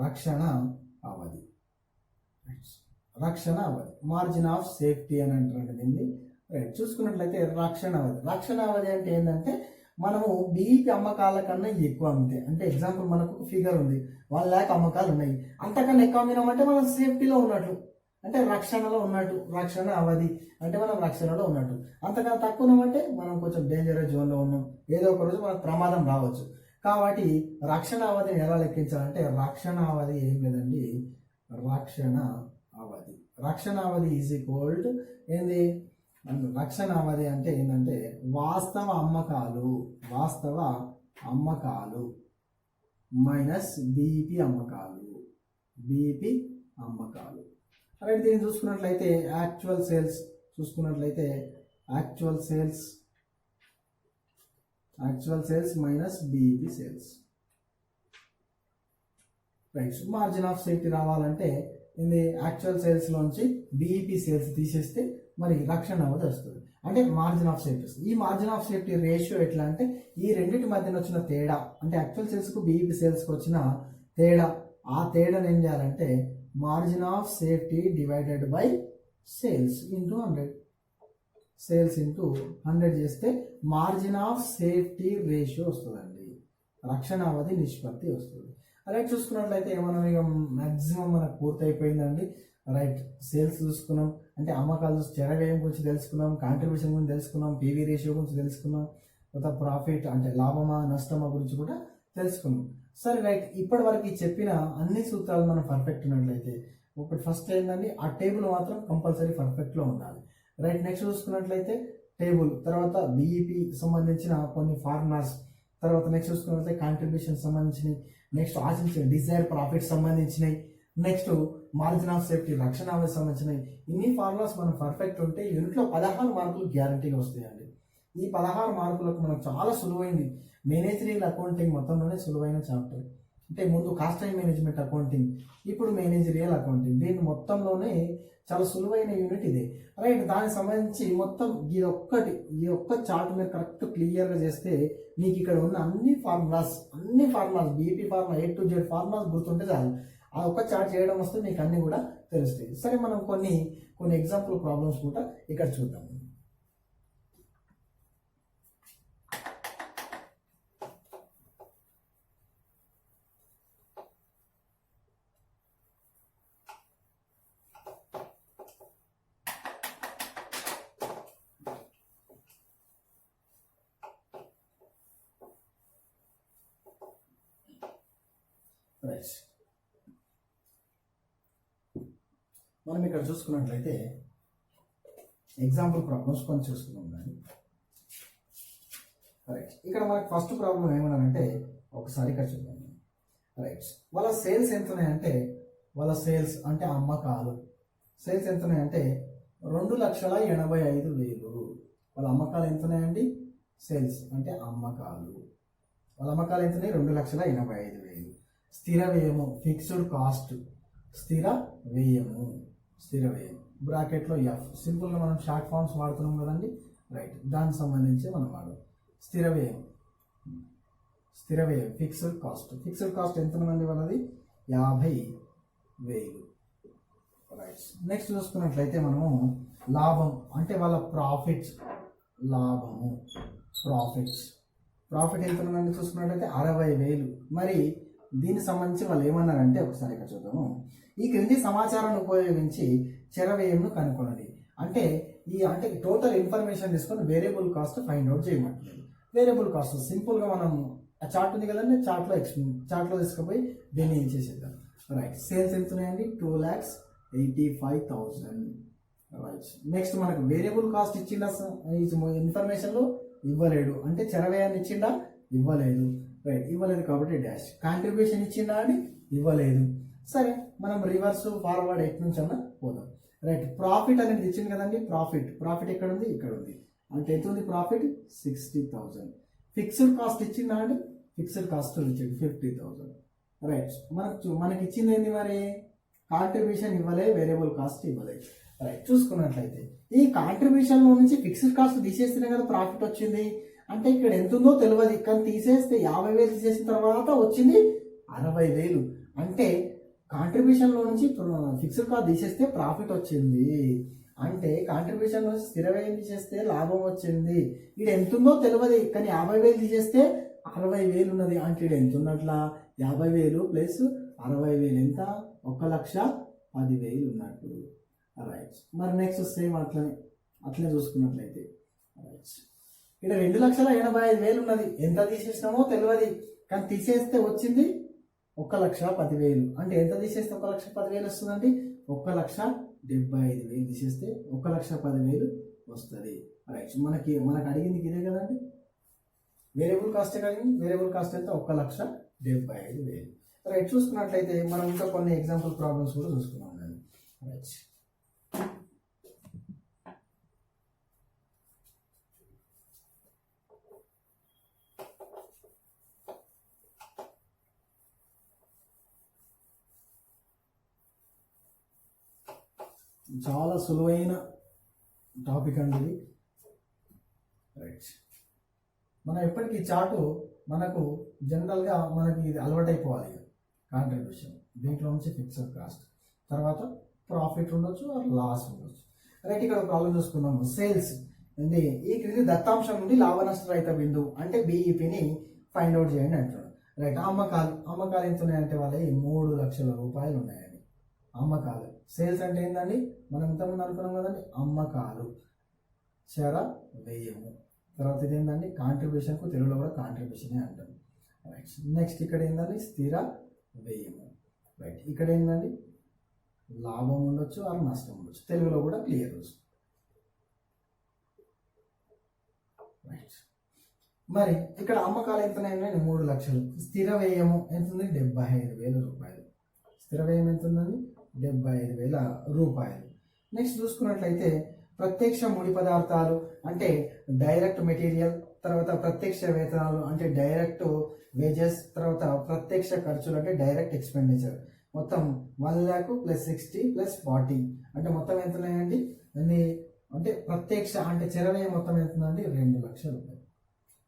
రక్షణ అవధి మార్జిన్ ఆఫ్ సేఫ్టీ అని అంటారండి దీన్ని. రైట్, చూసుకున్నట్లయితే రక్షణ అవధి అంటే ఏంటంటే మనము బీఈపీ అమ్మకాల కన్నా ఎక్కువ అమ్మితే అంటే ఎగ్జాంపుల్ మనకు ఫిగర్ ఉంది 1 lakh అమ్మకాలు ఉన్నాయి, అంతకన్నా ఎక్కువ అమ్మినామంటే మనం సేఫ్టీలో ఉన్నట్టు అంటే రక్షణలో ఉన్నట్టు. రక్షణ అవధి అంటే మనం రక్షణలో ఉన్నట్టు. అంతకన్నా తక్కువ ఉన్నామంటే మనం కొంచెం డేంజరస్ జోన్లో ఉన్నాం, ఏదో ఒక రోజు మనకు ప్రమాదం రావచ్చు. కాబట్టి రక్షణ అవధిని ఎలా లెక్కించాలంటే రక్షణ అవధి ఏం లేదండి, రక్షణ అవధి ఈజ్ ఈక్వల్ ఏంది, రక్షణ అవధి అంటే ఏంటంటే వాస్తవ అమ్మకాలు మైనస్ బీఈపీ అమ్మకాలు. అలాగే దీన్ని చూసుకున్నట్లయితే actual sales minus BEP sales. Right, margin of safety రావాలంటే ఇది యాక్చువల్ సేల్స్ లోంచి బీఈపీ సేల్స్ తీసేస్తే మరి రక్షణ అవధి వస్తుంది అంటే మార్జిన్ ఆఫ్ సేఫ్టీ వస్తుంది. ఈ మార్జిన్ ఆఫ్ సేఫ్టీ రేషియో ఎట్లా అంటే ఈ రెండింటి మధ్యన వచ్చిన తేడా అంటే యాక్చువల్ సేల్స్కు బీఈపీ సేల్స్కి వచ్చిన తేడా, ఆ తేడాను ఏం చేయాలంటే margin of safety divided by sales into 100 చేస్తే మార్జిన్ ఆఫ్ సేఫ్టీ రేషియో వస్తుందండి, రక్షణ అవధి నిష్పత్తి వస్తుంది. అలాగే చూసుకున్నట్లయితే మనం ఇక మ్యాక్సిమం మనకు పూర్తయిపోయిందండి. రైట్, సేల్స్ చూసుకున్నాం అంటే అమ్మకాలు చర వ్యయం గురించి తెలుసుకున్నాం, కాంట్రిబ్యూషన్ గురించి తెలుసుకున్నాం, పీవీ రేషియో గురించి తెలుసుకున్నాం, తర్వాత ప్రాఫిట్ అంటే లాభమా నష్టమా గురించి కూడా తెలుసుకున్నాం. సరే రైట్, ఇప్పటి వరకు చెప్పిన అన్ని సూత్రాలు మనం పర్ఫెక్ట్ ఉన్నట్లయితే ఒకటి ఫస్ట్ ఏంటండి ఆ టేబుల్ మాత్రం కంపల్సరీ పర్ఫెక్ట్లో ఉండాలి. రైట్, నెక్స్ట్ చూసుకున్నట్లయితే టేబుల్, తర్వాత బీఈపీ సంబంధించిన కొన్ని ఫార్ములాస్, తర్వాత నెక్స్ట్ చూసుకున్నట్లయితే కాంట్రిబ్యూషన్ సంబంధించినవి, నెక్స్ట్ ఆశించిన డిజైర్ ప్రాఫిట్ సంబంధించినవి, నెక్స్ట్ మార్జిన్ ఆఫ్ సేఫ్టీ రక్షణ అవధి సంబంధించినవి. ఇన్ని ఫార్ములాస్ మనం పర్ఫెక్ట్ ఉంటే యూనిట్లో 16 మార్కులు గ్యారంటీగా వస్తాయండి. ఈ 16 మార్కులకు మనకు చాలా సులువైంది. మేనేజరియల్ అకౌంటింగ్ మొత్తంలోనే సులువైన చాప్టర్ అంటే ముందు కాస్ట్ అండ్ మేనేజ్మెంట్ అకౌంటింగ్, ఇప్పుడు మేనేజరియల్ అకౌంటింగ్. దీని మొత్తంలోనే చాలా సులువైన యూనిట్ ఇదే. రైట్, దానికి సంబంధించి మొత్తం ఈ ఒక్క చార్ట్ మీరు కరెక్ట్ క్లియర్గా చేస్తే మీకు ఇక్కడ ఉన్న అన్ని formulas BP formula A to Z formulas గుర్తుంటే చాలు. ఆ ఒక్క చార్ట్ చేయడం వస్తే మీకు అన్ని కూడా తెలుస్తాయి. సరే, మనం కొన్ని ఎగ్జాంపుల్ ప్రాబ్లమ్స్ కూడా ఇక్కడ చూద్దాం. రైట్, మనం ఇక్కడ చూసుకున్నట్లయితే ఎగ్జాంపుల్ ప్రాబ్లమ్స్ కొన్ని చూసుకున్నాం. కానీ రైట్, ఇక్కడ మనకి ఫస్ట్ ప్రాబ్లం ఏమన్నారంటే ఒకసారి ఇక్కడ చూద్దాం. రైట్, వాళ్ళ సేల్స్ ఎంత ఉన్నాయంటే అమ్మకాలు సేల్స్ ఎంత ఉన్నాయంటే 2,85,000. వాళ్ళ అమ్మకాలు ఎంత ఉన్నాయండి, సేల్స్ అంటే అమ్మకాలు, వాళ్ళ అమ్మకాలు ఎంత ఉన్నాయి 2,85,000. స్థిర వ్యయము ఫిక్స్డ్ కాస్ట్ స్థిర వ్యయము, స్థిర వ్యయం బ్రాకెట్లో ఎఫ్, సింపుల్గా మనం షార్ట్ ఫామ్స్ వాడుతున్నాం కదండి, రైట్, దానికి సంబంధించి మనం వాడదాం. స్థిర వ్యయం, స్థిర వ్యయం ఫిక్స్డ్ కాస్ట్, ఫిక్స్డ్ కాస్ట్ ఎంత ఉన్నదండి వాళ్ళది 50,000, రైట్. నెక్స్ట్ చూసుకున్నట్లయితే మనము లాభం అంటే వాళ్ళ ప్రాఫిట్స్, లాభము ప్రాఫిట్ ఎంత ఉన్నదండి చూసుకున్నట్లయితే 60,000. మరి దీనికి సంబంధించి వాళ్ళు ఏమన్నారంటే ఒకసారి ఇక్కడ చూద్దాము. ఈ క్రింది సమాచారాన్ని ఉపయోగించి చర వ్యయంను కనుక్కొనండి. అంటే టోటల్ ఇన్ఫర్మేషన్ తీసుకొని వేరియబుల్ కాస్ట్ ఫైండ్ అవుట్ చేయమంటున్నారు. వేరియబుల్ కాస్ట్ సింపుల్గా మనం ఆ చార్ట్ ఉంది కదండి, చార్ట్లో తీసుకుపోయి దీన్ని ఏం చేసేద్దాం. రైట్, సేల్స్ ఎంత ఉన్నాయండి 2,85,000, రైట్. నెక్స్ట్ మనకు వేరియబుల్ కాస్ట్ ఇచ్చిండా ఇన్ఫర్మేషన్లో ఇవ్వలేడు, అంటే చర వ్యయాన్ని ఇచ్చిండా ఇవ్వలేదు, రైట్, ఇవ్వలేదు కాబట్టి డాష్. కాంట్రిబ్యూషన్ ఇచ్చిండా అని ఇవ్వలేదు, సరే మనం రివర్స్ ఫార్వర్డ్ ఎట్ నుంచి అన్న పోదాం. రైట్, ప్రాఫిట్ అనేది ఇచ్చింది కదండి, ప్రాఫిట్ ఎక్కడ ఉంది, ఇక్కడ ఉంది, అంటే ఎంత ఉంది ప్రాఫిట్ 60,000. ఫిక్స్డ్ కాస్ట్ ఇచ్చిందా అండి, ఫిక్స్డ్ కాస్ట్ ఇచ్చింది 50,000, రైట్. మనకి ఇచ్చింది ఏంది మరి, కాంట్రిబ్యూషన్ ఇవ్వలే, వేరియబుల్ కాస్ట్ ఇవ్వలేదు, రైట్. చూసుకున్నట్లయితే ఈ కాంట్రిబ్యూషన్లో నుంచి ఫిక్స్డ్ కాస్ట్ తీసేస్తేనే కదా ప్రాఫిట్ వచ్చింది, అంటే ఇక్కడ ఎంత ఉందో తెలియదు, కానీ తీసేస్తే 50,000 తీసేసిన తర్వాత వచ్చింది 60,000, అంటే కాంట్రిబ్యూషన్లో నుంచి ఫిక్స్డ్ కాస్ట్ తీసేస్తే ప్రాఫిట్ వచ్చింది, అంటే కాంట్రిబ్యూషన్ నుంచి స్థిర వ్యయం తీసేస్తే లాభం వచ్చింది. ఇక్కడ ఎంత ఉందో తెలియదు, కానీ 50,000 తీసేస్తే 60,000 ఉన్నది, అంటే ఇక్కడ ఎంత ఉన్నట్లా 50,000 ప్లస్ 60,000 ఎంత 1,10,000 ఉన్నట్టు, రైట్. మరి నెక్స్ట్ సేమ్ అట్లనే చూసుకున్నట్లయితే రైట్, ఇక్కడ 2,85,000 ఉన్నది, ఎంత తీసేసినామో తెలియదు, కానీ తీసేస్తే వచ్చింది 1,10,000, అంటే ఎంత తీసేస్తే 1,10,000 వస్తుందండి, 1,75,000 తీసేస్తే 1,10,000 వస్తుంది, రైట్. మనకి అడిగింది ఇదే కదండి, వేరియబుల్ కాస్ట్ అడిగింది, వేరియబుల్ కాస్ట్ అయితే 1,75,000, రైట్. చూసుకున్నట్లయితే మనం ఇంకా కొన్ని ఎగ్జాంపుల్ ప్రాబ్లమ్స్ కూడా చూసుకున్నాం, రైట్. చాలా సులువైన టాపిక్ అండి ఇది, రైట్. మనం ఎప్పటికీ చార్టు మనకు జనరల్గా మనకి ఇది అలవాటైపోవాలి, కాంట్రిబ్యూషన్ దీంట్లో నుంచి ఫిక్స్డ్ కాస్ట్, తర్వాత ప్రాఫిట్ ఉండొచ్చు ఆర్ లాస్ ఉండొచ్చు, రైట్. ఇక్కడ ప్రాబ్లం చూసుకున్నాము, సేల్స్ అండి, ఈ క్రింది దత్తాంశం నుండి లాభ నష్టరహిత బిందువు అంటే బీఈపీని ఫైండ్ అవుట్ చేయండి అంటున్నాడు, రైట్. అమ్మకాలు ఎంత ఉన్నాయంటే వాళ్ళకి 3,00,000 రూపాయలు ఉన్నాయండి అమ్మకాలు. సేల్స్ అంటే ఏంటండి, మనం ఇంతకుముందు అనుకున్నాం కదండి, అమ్మకాలు చర వ్యయము, తర్వాత ఇది ఏంటండి కాంట్రిబ్యూషన్కు తెలుగులో కూడా కాంట్రిబ్యూషనే అంటారు, రైట్. నెక్స్ట్ ఇక్కడ ఏంటండి స్థిర వ్యయము, రైట్. ఇక్కడ ఏంటండి లాభం ఉండొచ్చు ఆర్ నష్టం ఉండొచ్చు, తెలుగులో కూడా క్లియర్, రైట్. మరి ఇక్కడ అమ్మకాలు ఎంత ఉన్నాయండి 3,00,000, స్థిర వ్యయము ఎంత ఉంది 75,000 రూపాయలు, స్థిర వ్యయం ఎంత ఉందండి 75,000 రూపాయలు. నెక్స్ట్ చూసుకున్నట్లయితే ప్రత్యక్ష ముడి పదార్థాలు అంటే డైరెక్ట్ మెటీరియల్, తర్వాత ప్రత్యక్ష వేతనాలు అంటే డైరెక్ట్ వేజెస్, తర్వాత ప్రత్యక్ష ఖర్చులు అంటే డైరెక్ట్ ఎక్స్పెండిచర్, మొత్తం 1,00,000 + 60 + 40 అంటే మొత్తం ఎంత ఉన్నాయండి అంటే ప్రత్యక్ష అంటే చర వ్యయం మొత్తం ఎంత ఉందండి 2,00,000 రూపాయలు,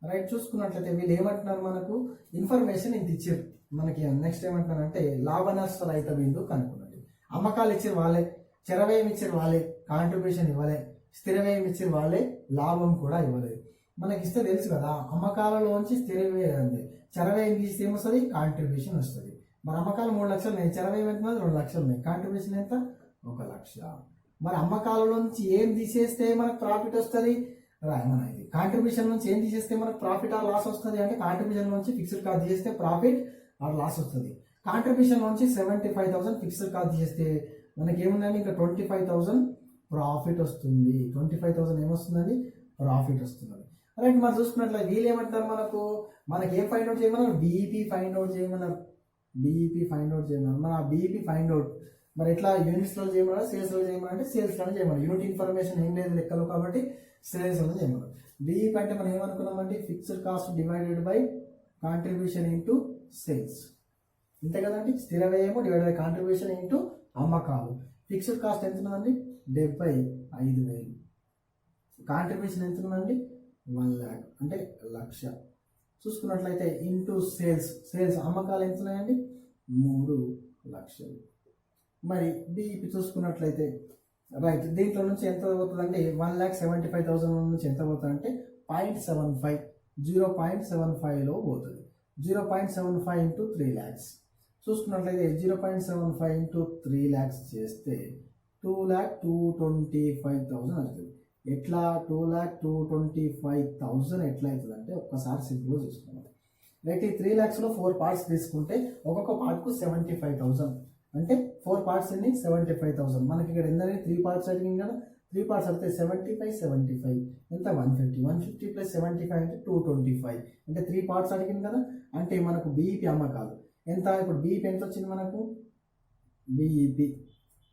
రైట్. చూసుకున్నట్లయితే వీళ్ళు ఏమంటున్నారు, మనకు ఇన్ఫర్మేషన్ ఇంత ఇచ్చారు మనకి. నెక్స్ట్ ఏమంటున్నారంటే లాభ నష్ట రహిత బిందువు కనుక్కునండి. అమ్మకాలు ఇచ్చారు వాళ్ళే, చర వ్యయం ఇచ్చారు వాళ్ళే, కాంట్రిబ్యూషన్ ఇవ్వలే, స్థిర వ్యయం ఇచ్చారు వాళ్ళే, లాభం కూడా ఇవ్వలేదు. మనకి ఇస్తే తెలుసు కదా, అమ్మకాలలోంచి స్థిర వ్యయం చర వ్యయం తీస్తే ఏమొస్తుంది, కాంట్రిబ్యూషన్ వస్తుంది. మరి అమ్మకాలు 3,00,000 ఉన్నాయి, చర వ్యయం ఎంత 2,00,000 ఉన్నాయి, కాంట్రిబ్యూషన్ ఎంత 1,00,000. మరి అమ్మకాలలో నుంచి ఏం తీసేస్తే మనకు ప్రాఫిట్ వస్తుంది, మన ఇది కాంట్రిబ్యూషన్ నుంచి ఏం తీసేస్తే మనకు ప్రాఫిట్ ఆర్ లాస్ వస్తుంది, అంటే కాంట్రిబ్యూషన్ నుంచి ఫిక్స్డ్ కాస్ట్ తీసేస్తే ప్రాఫిట్ ఆర్ లాస్ వస్తుంది. కాంట్రిబ్యూషన్ నుంచి 75,000 ఫిక్స్డ్ కాస్ట్ తీసేస్తే మనకి ఏముందండి, ఇంకా 25,000 ప్రాఫిట్ వస్తుంది. 25,000 ఏమొస్తుందండి, ప్రాఫిట్ వస్తుంది, రైట్. మరి చూసుకున్నట్లయితే వీళ్ళు ఏమంటారు, మనకి ఏం ఫైండ్ అవుట్ చేయమన్నారు, బీఈపీ ఫైండ్ అవుట్ చేయమన్నారు, మన బీఈపీ ఫైండ్ అవుట్ మరి ఎట్లా యూనిట్స్లో చేయమన్నా సేల్స్లో చేయమన్నా అంటే సేల్స్లో చేయమన్నారు, యూనిట్ ఇన్ఫర్మేషన్ ఏం లేదు లెక్కలు కాబట్టి సేల్స్లో చేయమన్నారు. బీఈపీ అంటే మనం ఏమనుకున్నామండి, fixed cost divided by contribution into sales, ఇంతే కదండి. స్థిర వ్యయము డివైడ్ బై కాంట్రిబ్యూషన్ ఇంటూ అమ్మకాలు. ఫిక్స్డ్ కాస్ట్ ఎంత ఉన్నదండి 75,000. కాంట్రిబ్యూషన్ ఎంత ఉన్నదండి 1,00,000 అంటే 1,00,000. చూసుకున్నట్లయితే ఇంటూ సేల్స్ అమ్మకాలు ఎంత ఉన్నాయండి 3,00,000. మరి బీఈపీ చూసుకున్నట్లయితే రైట్ దీంట్లో నుంచి ఎంత పోతుందండి 1,75,000 నుంచి ఎంత పోతుందంటే 0.75 0.75లో పోతుంది. 0.75 ఇంటూ 3 lakhs చూసుకున్నట్లయితే 0.75 ఇంటూ 3 lakhs చేస్తే 2,225,000 అవుతుంది. ఎట్లా 2,225,000 ఎట్లా అవుతుంది అంటే ఒక్కసారి సింపుల్గా చూసుకున్నాం. రైట్ ఈ 3 lakhsలో 4 parts తీసుకుంటే ఒక్కొక్క పార్ట్కు 75,000 అంటే 4 parts ఎన్ని 75,000. మనకి ఇక్కడ ఏంటంటే 3 parts అడిగింది కదా. 3 parts అయితే 75 ఎంత 150 ప్లస్ 75 అంటే 225 అంటే 3 parts అడిగింది కదా. అంటే మనకు బీఈపీ అమ్మకాలు ఎంత, ఇప్పుడు బీఈపీ ఎంత వచ్చింది మనకు బీఈపీ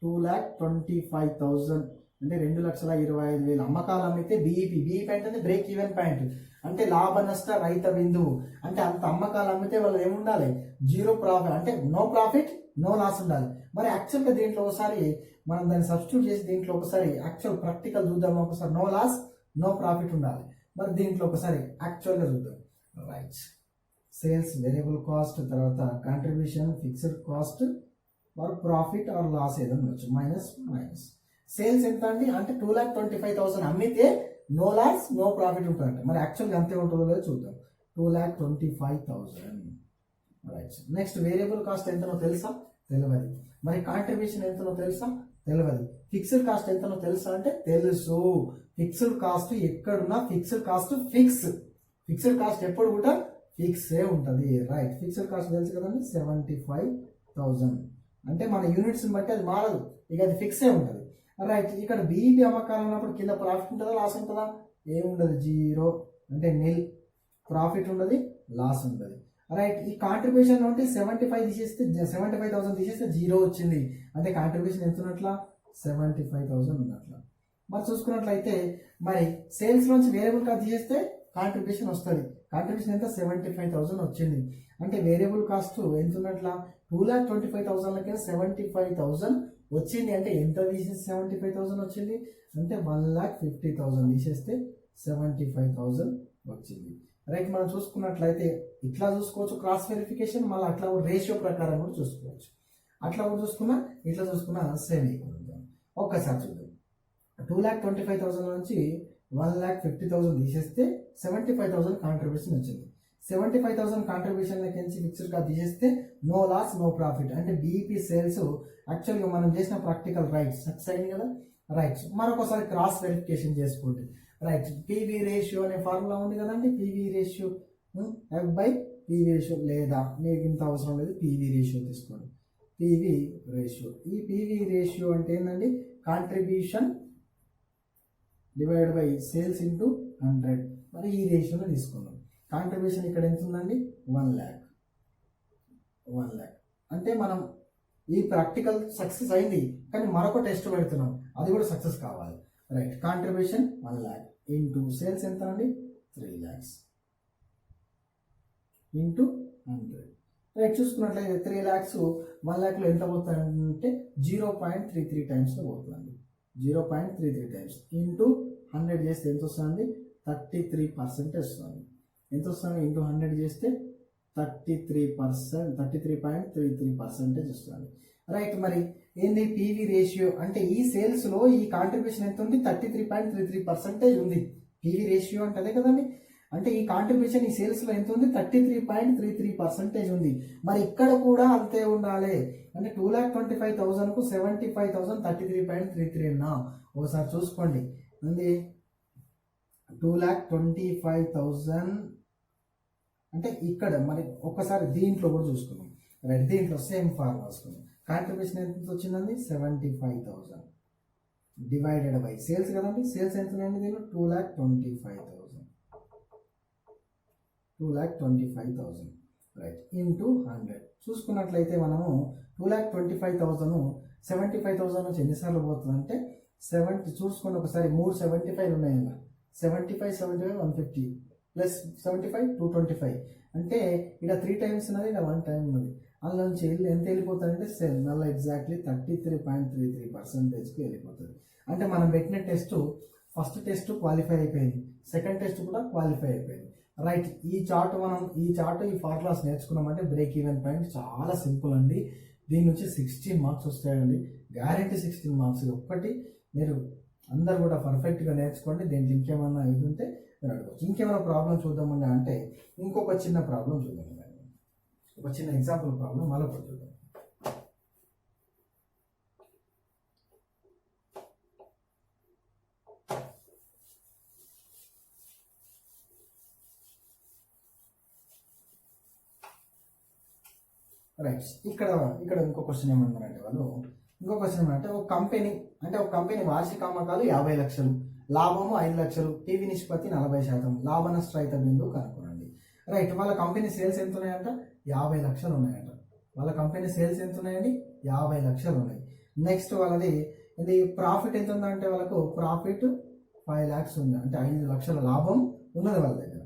2,25,000 అంటే 2,25,000 అమ్మకాలు అమ్మితే బీఈపీ అంటే బ్రేక్ ఈవెన్ పాయింట్ అంటే లాభ నష్ట రహిత బిందువు. అంటే అంత అమ్మకాలు అమ్మితే వాళ్ళు ఏముండాలి 0 ప్రాఫిట్ అంటే నో ప్రాఫిట్ నో లాస్ ఉండాలి. మరి యాక్చువల్గా దీంట్లో ఒకసారి మనం దాన్ని సబ్స్టిట్యూట్ చేసి దీంట్లో ఒకసారి యాక్చువల్ ప్రాక్టికల్ చూద్దాం. ఒకసారి నో లాస్ నో ప్రాఫిట్ ఉండాలి. మరి దీంట్లో ఒకసారి యాక్చువల్గా చూద్దాం. రైట్ సేల్స్ వేరియబుల్ కాస్ట్, తర్వాత contribution fixed cost or profit or loss ఏదైనా ఉండొచ్చు మైనస్ సేల్స్ ఎంత అండి అంటే 2,25,000 అమ్మితే నో లాస్ నో ప్రాఫిట్ ఉంటుందంట. మరి యాక్చువల్గా అంతే ఉంటుందో లేదో చూద్దాం. 2,25,000. రైట్ నెక్స్ట్ వేరియబుల్ కాస్ట్ ఎంతనో తెలుసా తెలియదు. మరి కాంట్రిబ్యూషన్ ఎంతనో తెలుసా తెలియదు. ఫిక్స్డ్ కాస్ట్ ఎంతనో తెలుసా అంటే తెలుసు. ఫిక్స్డ్ కాస్ట్ ఎక్కడున్నా ఫిక్స్డ్ కాస్ట్ ఫిక్స్డ్ కాస్ట్ ఎప్పుడు కూడా ఫిక్సే ఉంటుంది. రైట్ ఫిక్స్డ్ కాస్ట్ తెలుసు కదండి 75,000 అంటే మన యూనిట్స్ బట్టి అది మారదు, ఇక అది ఫిక్సే ఉంటుంది. రైట్ ఇక్కడ బీఈపీ అమ్మకాలు ఉన్నప్పుడు కింద ప్రాఫిట్ ఉంటుందా లాస్ ఉంటుందా ఏముండదు 0 అంటే నిల్. ప్రాఫిట్ ఉండదు లాస్ ఉంటుంది. రైట్ ఈ కాంట్రిబ్యూషన్ నుండి 75,000 తీసేస్తే 0 వచ్చింది అంటే కాంట్రిబ్యూషన్ ఎంత ఉన్నట్లా 75,000 ఉన్నట్ల. మరి చూసుకున్నట్లయితే మరి సేల్స్ నుంచి వేరియబుల్ కాస్ట్ తీసేస్తే కాంట్రిబ్యూషన్ వస్తుంది. కాంట్రిబ్యూషన్ ఎంత 75,000 వచ్చింది అంటే వేరియబుల్ కాస్ట్ ఎంత ఉన్నట్లా 2,25,000 75,000 వచ్చింది. అంటే ఎంత తీసేస్తే 75,000 వచ్చింది అంటే 1,50,000 తీసేస్తే 75,000 వచ్చింది. రైట్ మనం చూసుకున్నట్లయితే ఇట్లా చూసుకోవచ్చు క్రాస్ వెరిఫికేషన్, మళ్ళీ అట్లా కూడా రేషియో ప్రకారం కూడా చూసుకోవచ్చు. అట్లా కూడా చూసుకున్నా ఇట్లా చూసుకున్నా సేమ్ ఈక్వల్ ఉంటుంది. ఒక్కసారి చూద్దాం. 2,25,000 నుంచి 1,50,000 తీసేస్తే 75,000 కాంట్రిబ్యూషన్ వచ్చింది. 75,000 కాంట్రిబ్యూషన్ నుంచి ఫిక్స్డ్ గా తీసేస్తే నో లాస్ నో ప్రాఫిట్ అంటే బీఈపీ సేల్స్ యాక్చువల్గా మనం చేసిన ప్రాక్టికల్ రైట్ సక్సెస్ అయింది కదా. రైట్ మరొకసారి క్రాస్ వెరిఫికేషన్ చేసుకోండి. రైట్ పీవీ రేషియో అనే ఫార్ములా ఉంది కదండి. PV ratio F by PV ratio, లేదా మీకు ఇంత అవసరం లేదు పీవీ రేషియో తీసుకోండి. పీవీ రేషియో ఈ పీవీ రేషియో అంటే ఏంటండి contribution divide by sales into 100. మరి ఈ రేషియోలో తీసుకుందాం. కాంట్రిబ్యూషన్ ఇక్కడ ఎంత ఉందండి 1,00,000 అంటే మనం ఈ ప్రాక్టికల్ సక్సెస్ అయింది కానీ మరొక టెస్ట్ పెడుతున్నాం, అది కూడా సక్సెస్ కావాలి. రైట్ కాంట్రిబ్యూషన్ 1,00,000 ఇంటూ సేల్స్ ఎంత అండి 3 lakhs ఇంటూ 100. రైట్ చూసుకున్నట్లయితే 3 lakhs 1,00,000లో ఎంత పోతుందంటే 0.33 టైమ్స్లో పోతుందండి. 0.33 టైమ్స్ ఇంటూ 100 చేస్తే ఎంత వస్తుంది 33% వస్తుంది. ఎంత వస్తుంది ఇంటూ 100 చేస్తే 33.33% వస్తుంది. రైట్ మరి ఏంది పీవీ రేషియో అంటే ఈ సేల్స్ లో ఈ కాంట్రిబ్యూషన్ ఎంత ఉంది 33.33% ఉంది. పీవీ రేషియో అంటే అదే కదండి. అంటే ఈ కాంట్రిబ్యూషన్ ఈ సేల్స్ లో ఎంత ఉంది 33.33% ఉంది. మరి ఇక్కడ కూడా అంతే ఉండాలి. అంటే 2,25,000 కు 75,000 33.33 అన్నా. ఒకసారి చూసుకోండి ఉంది 2,25,000 అంటే ఇక్కడ మరి ఒక్కసారి దీంట్లో కూడా చూసుకున్నాం. రైట్ దీంట్లో సేమ్ ఫార్ములా రాసుకున్నాం. కాంట్రిబ్యూషన్ ఎంత వచ్చిందండి 75,000 డివైడెడ్ బై సేల్స్ కదండి. సేల్స్ ఎంత ఉన్నాయండి దీనిలో 2,25,000 రైట్ ఇంటూ 100. చూసుకున్నట్లయితే మనము 2,25,000 75,000 నుంచి ఎన్నిసార్లు పోతుందంటే 70 చూసుకోండి ఒకసారి 3 75 ఉన్నాయి ఇలా 75 150 ప్లస్ 75 225 అంటే ఇక్కడ 3 టైమ్స్ ఉన్నది, ఇక్కడ 1 టైం ఉన్నది. అందులోంచి ఎంత వెళ్ళిపోతుందంటే మళ్ళీ ఎగ్జాక్ట్లీ 33.33%కి వెళ్ళిపోతుంది. అంటే మనం పెట్టిన టెస్ట్ ఫస్ట్ టెస్ట్ క్వాలిఫై అయిపోయింది, సెకండ్ టెస్ట్ కూడా క్వాలిఫై అయిపోయింది. రైట్, ఈ చార్ట్ ఈ ఫార్ములాస్ నేర్చుకున్నామంటే బ్రేక్ ఈవెన్ పాయింట్ చాలా సింపుల్ అండి. దీని నుంచి 16 మార్క్స్ వస్తాయండి, గ్యారెంటీ 16 మార్క్స్. ఒక్కటి మీరు అందరు కూడా పర్ఫెక్ట్గా నేర్చుకోండి. దీంట్లో ఇంకేమన్నా ఇది ఉంటే మీరు అడగవచ్చు. ఇంకేమైనా ప్రాబ్లం చూద్దామని అంటే ఇంకొక చిన్న ప్రాబ్లం చూద్దాం, ఒక చిన్న ఎగ్జాంపుల్ ప్రాబ్లం మళ్ళీ చూద్దాం. రైట్, ఇక్కడ ఇంకో క్వశ్చన్ ఏమన్నారంటే ఒక కంపెనీ వార్షిక అమ్మకాలు 50 లక్షలు, లాభము 5 లక్షలు, పివి నిష్పత్తి 40%, లాభ నష్టరహిత బిందువు కనుక్కోండి. రైట్, వాళ్ళ కంపెనీ సేల్స్ ఎంత ఉన్నాయంట? 50 లక్షలు ఉన్నాయంట. వాళ్ళ కంపెనీ సేల్స్ ఎంత ఉన్నాయండి? 50 లక్షలు ఉన్నాయి. నెక్స్ట్ వాళ్ళది ఇది ప్రాఫిట్ ఎంత ఉందంటే వాళ్ళకు ప్రాఫిట్ 5 lakhs ఉంది, అంటే 5 లక్షల లాభం ఉన్నది వాళ్ళ దగ్గర.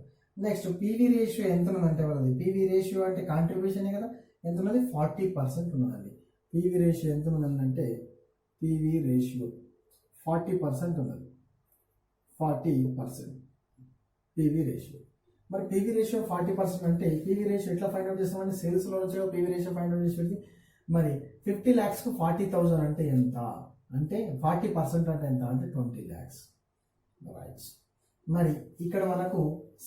నెక్స్ట్ పీవీ రేషియో ఎంత ఉన్నదంటే వాళ్ళది, పీవీ రేషియో అంటే కాంట్రిబ్యూషనే కదా, ఎంత ఉన్నది? 40% ఉన్నదండి. పీవీ రేషియో ఎంత ఉన్నదంటే పీవీ రేషియో 40% ఉన్నది, 40% పీవీ రేషియో. మరి పీవీ రేషియో 40% అంటే పీవీ రేషియో ఎట్లా ఫైండ్ అవుట్ చేస్తామంటే సేల్స్లో వచ్చే పీవీ రేషియో ఫైండ్ అవుట్ చేసేది. మరి 50 lakhsకు 40,000 అంటే ఎంత? అంటే 40% అంటే ఎంత? అంటే 20 lakhs. రైట్, మరి ఇక్కడ మనకు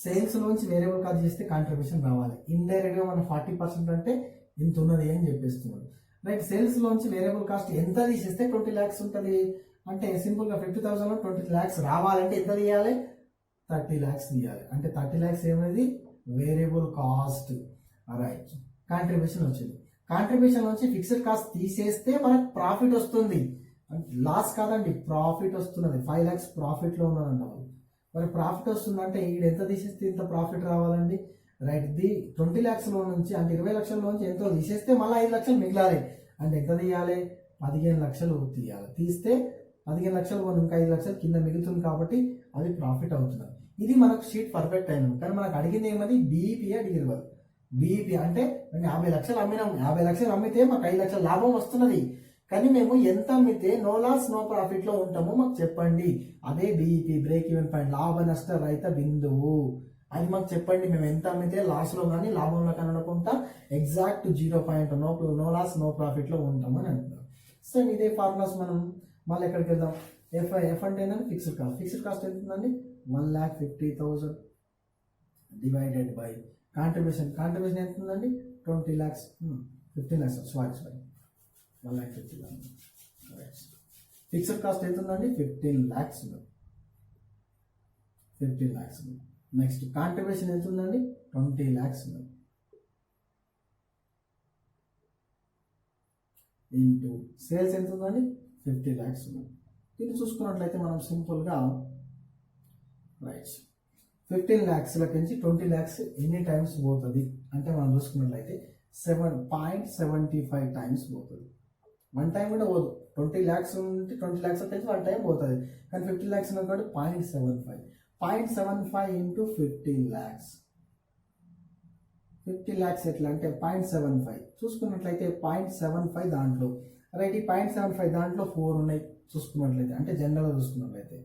సేల్స్లోంచి వేరియబుల్ కాస్ట్ చేస్తే కాంట్రిబ్యూషన్ రావాలి. ఇండైరెక్ట్గా మనం 40% అంటే ఇంత ఉన్నది అని చెప్పేస్తున్నాడు. రైట్, సేల్స్లోంచి వేరియబుల్ కాస్ట్ ఎంత తీసేస్తే 20 lakhs ఉంటుంది అంటే సింపుల్గా 50,000లో 20 lakhs రావాలంటే ఎంత తీయాలి? 30 lakhs తీయాలి. అంటే 30 lakhs ఏమైంది? Variable cost. రైట్, కాంట్రిబ్యూషన్ వచ్చింది. కాంట్రిబ్యూషన్ నుంచి ఫిక్స్డ్ కాస్ట్ తీసేస్తే మనకు ప్రాఫిట్ వస్తుంది, లాస్ కాదండి, ప్రాఫిట్ వస్తున్నది. 5 lakhs ప్రాఫిట్లో ఉన్నదంట వాళ్ళు. మరి ప్రాఫిట్ వస్తుందంటే ఇక్కడ ఎంత తీసేస్తే ఇంత ప్రాఫిట్ రావాలండి. రైట్, 20 lakhsలో నుంచి అంటే 20 లక్షల నుంచి ఎంతో తీసేస్తే మళ్ళీ 5 లక్షలు మిగిలాలి. అంటే ఎంత తీయాలి? 15 లక్షలు తీయాలి. తీస్తే 15 లక్షలు ఇంకా 5 లక్షలు కింద మిగులుతుంది కాబట్టి అది ప్రాఫిట్ అవుతుంది. ఇది మనకు షీట్ పర్ఫెక్ట్ అయినాం, కానీ మనకు అడిగింది ఏమది? బీఈపీ అడిగింది వాళ్ళు. బీఈపీ అంటే మేము 50 లక్షలు అమ్మినాం, 50 లక్షలు అమ్మితే మాకు 5 లక్షల లాభం వస్తున్నది, కానీ మేము ఎంత అమ్మితే నో లాస్ నో ప్రాఫిట్లో ఉంటామో మాకు చెప్పండి. అదే బీఈపీ, బ్రేక్ ఈవెన్ పాయింట్, లాభ నష్ట రహిత బిందువు. అది మాకు చెప్పండి. మేము ఎంత అమ్మితే లాస్లో కానీ లాభంలో కానీ అనుకుంటా exact 0 point no loss no ప్రాఫిట్లో ఉంటామని అంటున్నాం. సేమ్ ఇదే ఫార్ములాస్ మనం మళ్ళీ ఎక్కడికి వెళ్దాం. ఎఫ్ అంటే ఏంటంటే ఫిక్స్డ్ కాస్ట్ ఎంత ఉందండి? 1,50,000 డివైడెడ్ బై కాంట్రిబ్యూషన్ ఎంత ఉందండి? 20 lakhs, 15 lakhs, sorry 1,50,000. Fixed cost ఎంత ఉందండి? 15 lakhs. 15 lakhs. నెక్స్ట్ కాంట్రిబ్యూషన్ ఎంత ఉందండి? 20 lakhs. ఇంటూ సేల్స్ ఎంత ఉందండి? 50 lakhs. దీన్ని చూసుకున్నట్లయితే మనం సింపుల్గా రైట్ 15 lakhsలకి నుంచి 20 lakhs ఎన్ని టైమ్స్ పోతుంది అంటే మనం చూసుకున్నట్లయితే 7.75 టైమ్స్ పోతుంది. 1 టైం కూడా పోదు. 20 lakhs ఉంటే 20 lakhs వచ్చి 1 టైం పోతుంది, కానీ 50 lakhs కాబట్టి 0.75 ఇంటూ 15 lakhs. 50 lakhs ఎట్లా అంటే 0.75 చూసుకున్నట్లయితే 0.75 దాంట్లో రైట్, ఈ 0.75 దాంట్లో 4 ఉన్నాయి చూసుకున్నట్లయితే, అంటే జనరల్గా చూసుకున్నట్లయితే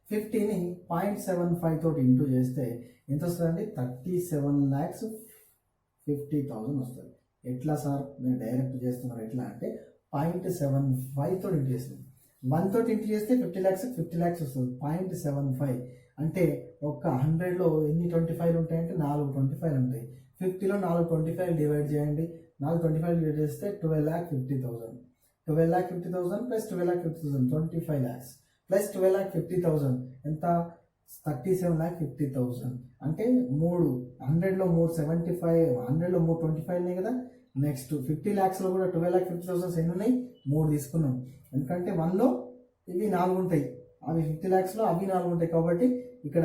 50ని 0.75 తోటి ఇంటూ చేస్తే ఎంత వస్తుందండి? 37,50,000 వస్తుంది. ఎట్లా సార్ మీరు డైరెక్ట్ చేస్తున్నారు? ఎట్లా అంటే 0.75 తోటి ఇంటూ చేస్తుంది. 1 తోటి ఇంటూ చేస్తే 50 lakhs వస్తుంది. 0.75 అంటే ఒక 100లో ఎన్ని 25 ఉంటాయంటే 4 25 ఉంటాయి. 50లో 4 25 డివైడ్ చేయండి. 4 25 డివైడ్ చేస్తే 12,50,000. 12,50,000 ప్లస్ 12,50,000 25 lakhs ప్లస్ 12,50,000 ఎంత? 37,50,000. అంటే 100లో 3 75, 100లో 3 25 కదా. నెక్స్ట్ 50 lakhsలో కూడా 12,50,000 ఎన్ని ఉన్నాయి? 3 తీసుకున్నాం, ఎందుకంటే 1లో ఇవి 4 ఉంటాయి, అవి 50 lakhsలో అవి 4 ఉంటాయి కాబట్టి ఇక్కడ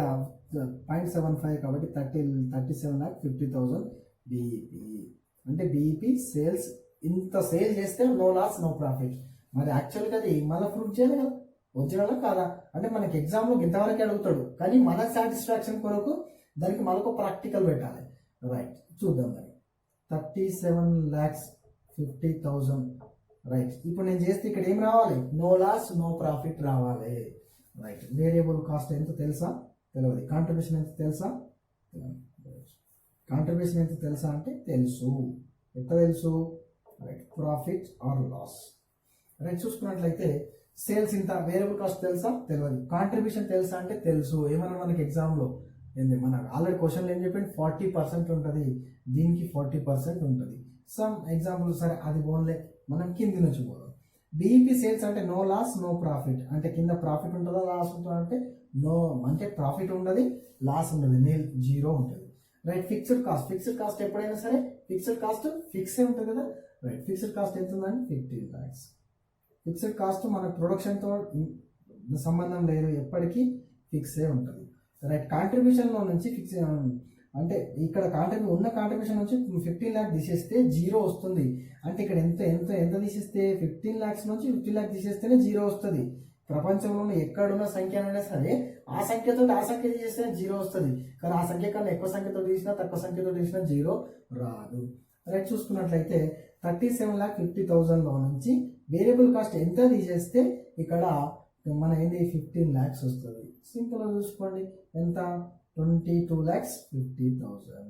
0.75 కాబట్టి 37,50,000 బీఈపీ. అంటే బీఈపీ సేల్స్, ఇంత సేల్ చేస్తే నో లాస్ నో ప్రాఫిట్. మరి యాక్చువల్గా అది మళ్ళీ ప్రూవ్ చేయాలి కదా, ఒరిజినల్ కాదా అంటే మనకి ఎగ్జామ్లో ఇంతవరకు అడుగుతాడు, కానీ మన సాటిస్ఫాక్షన్ కొరకు దానికి మనకు ప్రాక్టికల్ పెట్టాలి. రైట్, చూద్దాం. మరి 37 lakhs 50,000. రైట్, ఇప్పుడు నేను చేస్తే ఇక్కడ ఏం రావాలి? నో లాస్ నో ప్రాఫిట్ రావాలి. రైట్, వేరియబుల్ కాస్ట్ ఎంత తెలుసా? తెలియదు. కాంట్రిబ్యూషన్ ఎంత తెలుసా? కాంట్రిబ్యూషన్ ఎంత తెలుసా అంటే తెలుసు. ఎట్లా తెలుసు? Right, profit or loss. Right, చూసుకున్నట్లయితే సేల్స్ ఇంత, వేరియబుల్ కాస్ట్ తెలుసా? తెలియదు. కాంట్రిబ్యూషన్ తెలుసా అంటే తెలుసు. ఏమన్నా మనకి ఎగ్జామ్లో ఏంది, మనకు ఆల్రెడీ క్వశ్చన్లు ఏం చెప్పండి, 40% ఉంటుంది, దీనికి 40% ఉంటుంది. సమ్ ఎగ్జాంపుల్, సరే అది ఓన్లే, మనం కింది నుంచి పోదాం. బీఈపీ సేల్స్ అంటే నో లాస్ నో ప్రాఫిట్, అంటే కింద ప్రాఫిట్ ఉంటుందా లాస్ ఉంటుందా అంటే నో, అంటే ప్రాఫిట్ ఉండదు లాస్ ఉండదు, నీల్ జీరో ఉంటుంది. Right, fixed cost. Fixed cost ఎప్పుడైనా సరే ఫిక్స్డ్ కాస్ట్ ఫిక్సే ఉంటుంది కదా. రైట్, ఫిక్స్డ్ కాస్ట్ ఎంత ఉందండి? 15 lakhs. ఫిక్స్డ్ కాస్ట్ మన ప్రొడక్షన్తో సంబంధం లేదు, ఎప్పటికీ ఫిక్సే ఉంటుంది. రైట్, కాంట్రిబ్యూషన్లో నుంచి ఫిక్స్ అంటే ఇక్కడ ఉన్న కాంట్రిబ్యూషన్ నుంచి 15 lakhs తీసేస్తే జీరో వస్తుంది. అంటే ఇక్కడ ఎంత ఎంత ఎంత తీసేస్తే 15 lakhs నుంచి 50 lakhs తీసేస్తేనే జీరో వస్తుంది. ప్రపంచంలో ఎక్కడున్న సంఖ్య అయినా సరే ఆ సంఖ్యతో ఆ సంఖ్య తీసేస్తేనే జీరో వస్తుంది. కానీ ఆ సంఖ్య కన్నా ఎక్కువ సంఖ్యతో తీసినా తక్కువ సంఖ్యతో తీసినా జీరో రాదు. రైట్, చూసుకున్నట్లయితే 37,50,000లో నుంచి వేరియబుల్ కాస్ట్ ఎంత తీసేస్తే ఇక్కడ మన ఏంది 15 lakhs వస్తుంది. సింపుల్గా చూసుకోండి, ఎంత? 22,50,000.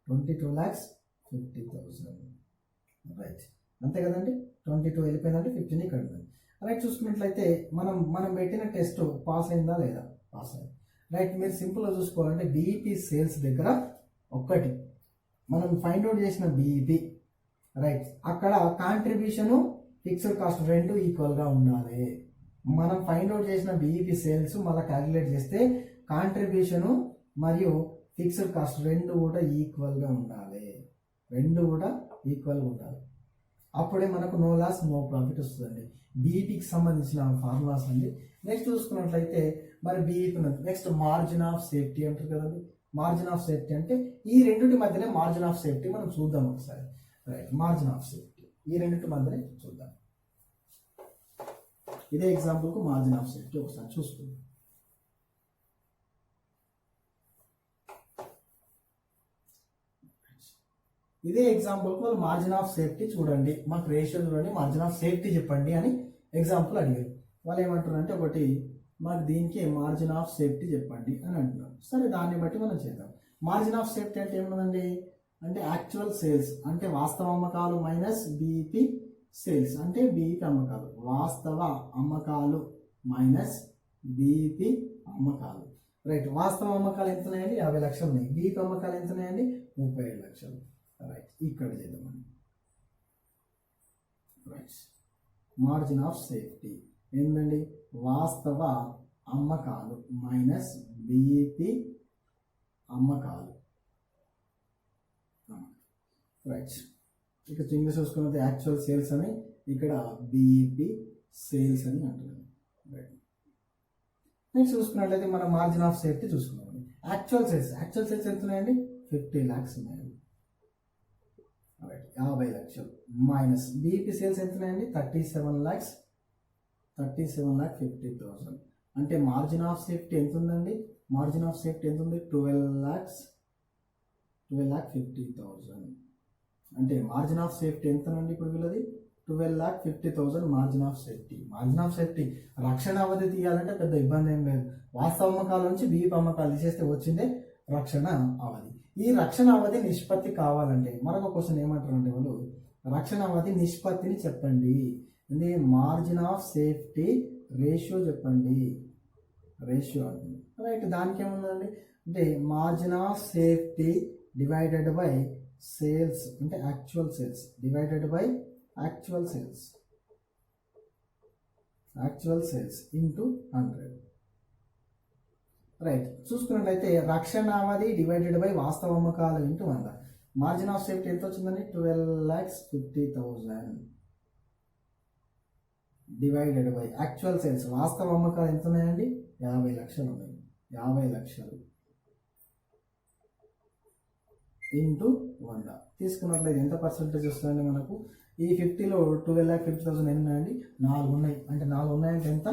22,50,000. రైట్, అంతే కదండి. 22 వెళ్ళిపోయిందంటే 15 ఇక్కడ ఉంది. రైట్, చూసుకున్నట్లయితే మనం పెట్టిన టెస్ట్ పాస్ అయిందా లేదా? పాస్ అయింది. రైట్, మీరు సింపుల్గా చూసుకోవాలంటే బీఈపీ సేల్స్ దగ్గర ఒక్కటి మనం ఫైండ్ అవుట్ చేసిన బీఈపీ. రైట్, అక్కడ కాంట్రిబ్యూషను ఫిక్స్డ్ కాస్ట్ రెండు ఈక్వల్గా ఉండాలి. మనం ఫైండ్ అవుట్ చేసిన బీఈపీ సేల్స్ మళ్ళీ క్యాలిక్యులేట్ చేస్తే కాంట్రిబ్యూషను మరియు ఫిక్స్డ్ కాస్ట్ రెండు కూడా ఈక్వల్గా ఉండాలి. రెండు కూడా ఈక్వల్గా ఉండాలి. అప్పుడే మనకు నో లాస్ నో ప్రాఫిట్ వస్తుందండి. బీఈపీకి సంబంధించిన ఫార్ములాస్ అండి. నెక్స్ట్ చూసుకున్నట్లయితే మరి BEP next margin of safety అంటారు కదండి. మార్జిన్ ఆఫ్ సేఫ్టీ అంటే ఈ రెండింటి మధ్యనే మార్జిన్ ఆఫ్ సేఫ్టీ మనం చూద్దాం ఒకసారి. రైట్, మార్జిన్ ఆఫ్ సేఫ్టీ ఈ రెండింటి మధ్యనే చూద్దాం. ఇదే ఎగ్జాంపుల్కు మార్జిన్ ఆఫ్ సేఫ్టీ ఒకసారి చూసుకుందాం. ఇదే ఎగ్జాంపుల్కి వాళ్ళు మార్జిన్ ఆఫ్ సేఫ్టీ చూడండి, మాకు రేషియో చూడండి, మార్జిన్ ఆఫ్ సేఫ్టీ చెప్పండి అని ఎగ్జాంపుల్ అడిగారు. వాళ్ళు ఏమంటారు అంటే ఒకటి మాకు దీనికి మార్జిన్ ఆఫ్ సేఫ్టీ చెప్పండి అని అంటున్నారు. సరే, దాన్ని బట్టి మనం చేద్దాం. మార్జిన్ ఆఫ్ సేఫ్టీ అంటే ఏముందండి అంటే యాక్చువల్ సేల్స్ అంటే వాస్తవ అమ్మకాలు మైనస్ బీఈపీ సేల్స్ అంటే బీఈపీ అమ్మకాలు. వాస్తవ అమ్మకాలు మైనస్ బీఈపీ అమ్మకాలు. రైట్, వాస్తవ అమ్మకాలు ఎంత ఉన్నాయండి? 50 లక్షలు ఉన్నాయి. బీఈపీ అమ్మకాలు ఎంత ఉన్నాయండి? 37 లక్షలు. రైట్, ఇక్కడ చేద్దామండి. రైట్, మార్జిన్ ఆఫ్ సేఫ్టీ ఏంటండి? వాస్తవ అమ్మకాలు మైనస్ బీఈపీ అమ్మకాలు. రైట్, ఇక్కడ ఇంగ్లీష్ చూసుకున్నది యాక్చువల్ సేల్స్ అని, ఇక్కడ బీఈపీ సేల్స్ అని అంటున్నాను. రైట్, నెక్స్ట్ చూసుకున్నట్లయితే మనం మార్జిన్ ఆఫ్ సేఫ్టీ చూసుకున్నామండి. యాక్చువల్ సేల్స్ ఎంత ఉన్నాయండి? 50 lakhs ఉన్నాయండి. రైట్, 50 లక్షలు మైనస్ బీఈపీ సేల్స్ ఎంత ఉన్నాయండి? 37,50,000. అంటే మార్జిన్ ఆఫ్ సేఫ్టీ ఎంత ఉందండి? మార్జిన్ ఆఫ్ సేఫ్టీ ఎంత ఉంది? 12,50,000. అంటే మార్జిన్ ఆఫ్ సేఫ్టీ ఎంత అండి ఇప్పుడు వీళ్ళది? 12,50,000 margin of safety. Margin of safety రక్షణ అవధి తీయాలంటే పెద్ద ఇబ్బంది ఏం లేదు. వాస్తవ అమ్మకాల నుంచి బీఈపీ అమ్మకాలు తీసేస్తే వచ్చిందే రక్షణ అవధి. ఈ రక్షణ అవధి నిష్పత్తి కావాలంటే మరొక క్వశ్చన్ ఏమంటారు అంటే వాళ్ళు రక్షణ అవధి నిష్పత్తిని చెప్పండి. అంటే మార్జిన్ ఆఫ్ సేఫ్టీ రేషియో చెప్పండి. రేషియో అంటుంది. రైట్, దానికి ఏముందండి అంటే margin of safety divided by sales అంటే actual sales divided by actual sales into 100. Right, చూసుకున్నట్లయితే రక్షణ అవధి డివైడెడ్ బై వాస్తవ అమ్మకాలు ఇంటూ 100. మార్జిన్ ఆఫ్ సేఫ్టీ ఎంత వచ్చిందండి? 12,50,000 డివైడెడ్ బై యాక్చువల్ సేల్స్. వాస్తవ అమ్మకాలు ఎంత ఉన్నాయండి? 50 లక్షలు ఉన్నాయి. 50 లక్షలు ఇంటూ 100 తీసుకున్నట్లయితే ఎంత పర్సెంటేజ్ వస్తుందండి మనకు? ఈ 50లో 12,50,000 ఎన్ని ఉన్నాయండి? 4 ఉన్నాయి. అంటే 4 ఉన్నాయంటే ఎంత?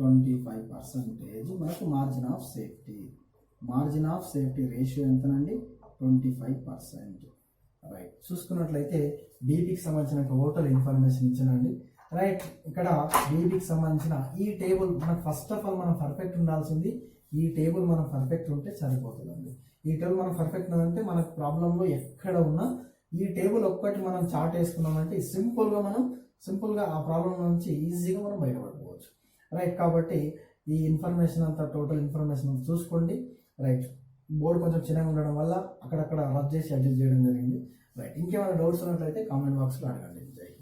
25% మనకు margin of safety. Margin of safety ratio ఎంతనండి? 25%. రైట్, చూసుకున్నట్లయితే బీపీకి సంబంధించిన టోటల్ ఇన్ఫర్మేషన్ ఇచ్చానండి. రైట్, ఇక్కడ బీపీకి సంబంధించిన ఈ టేబుల్ మనకు ఫస్ట్ ఆఫ్ ఆల్ మనం పర్ఫెక్ట్ ఉండాల్సింది. ఈ టేబుల్ మనం పర్ఫెక్ట్ ఉంటే సరిపోతుందండి. ఈ టేబుల్ మనం పర్ఫెక్ట్ ఉందంటే మనకు ప్రాబ్లంలో ఎక్కడ ఉన్నా ఈ టేబుల్ ఒక్కటి మనం చార్ట్ వేసుకున్నామంటే సింపుల్గా ఆ ప్రాబ్లం నుంచి ఈజీగా మనం బయటపడుకోవచ్చు. రైట్, కాబట్టి ఈ ఇన్ఫర్మేషన్ అంతా టోటల్ ఇన్ఫర్మేషన్ చూసుకోండి. రైట్, బోర్డు కొంచెం చిన్నగా ఉండడం వల్ల అక్కడక్కడ రబ్ చేసి అడ్జస్ట్ చేయడం జరిగింది. రైట్, ఇంకేమైనా డౌట్స్ ఉన్నట్లయితే కామెంట్ బాక్స్లో అడగండి. జై హింద్.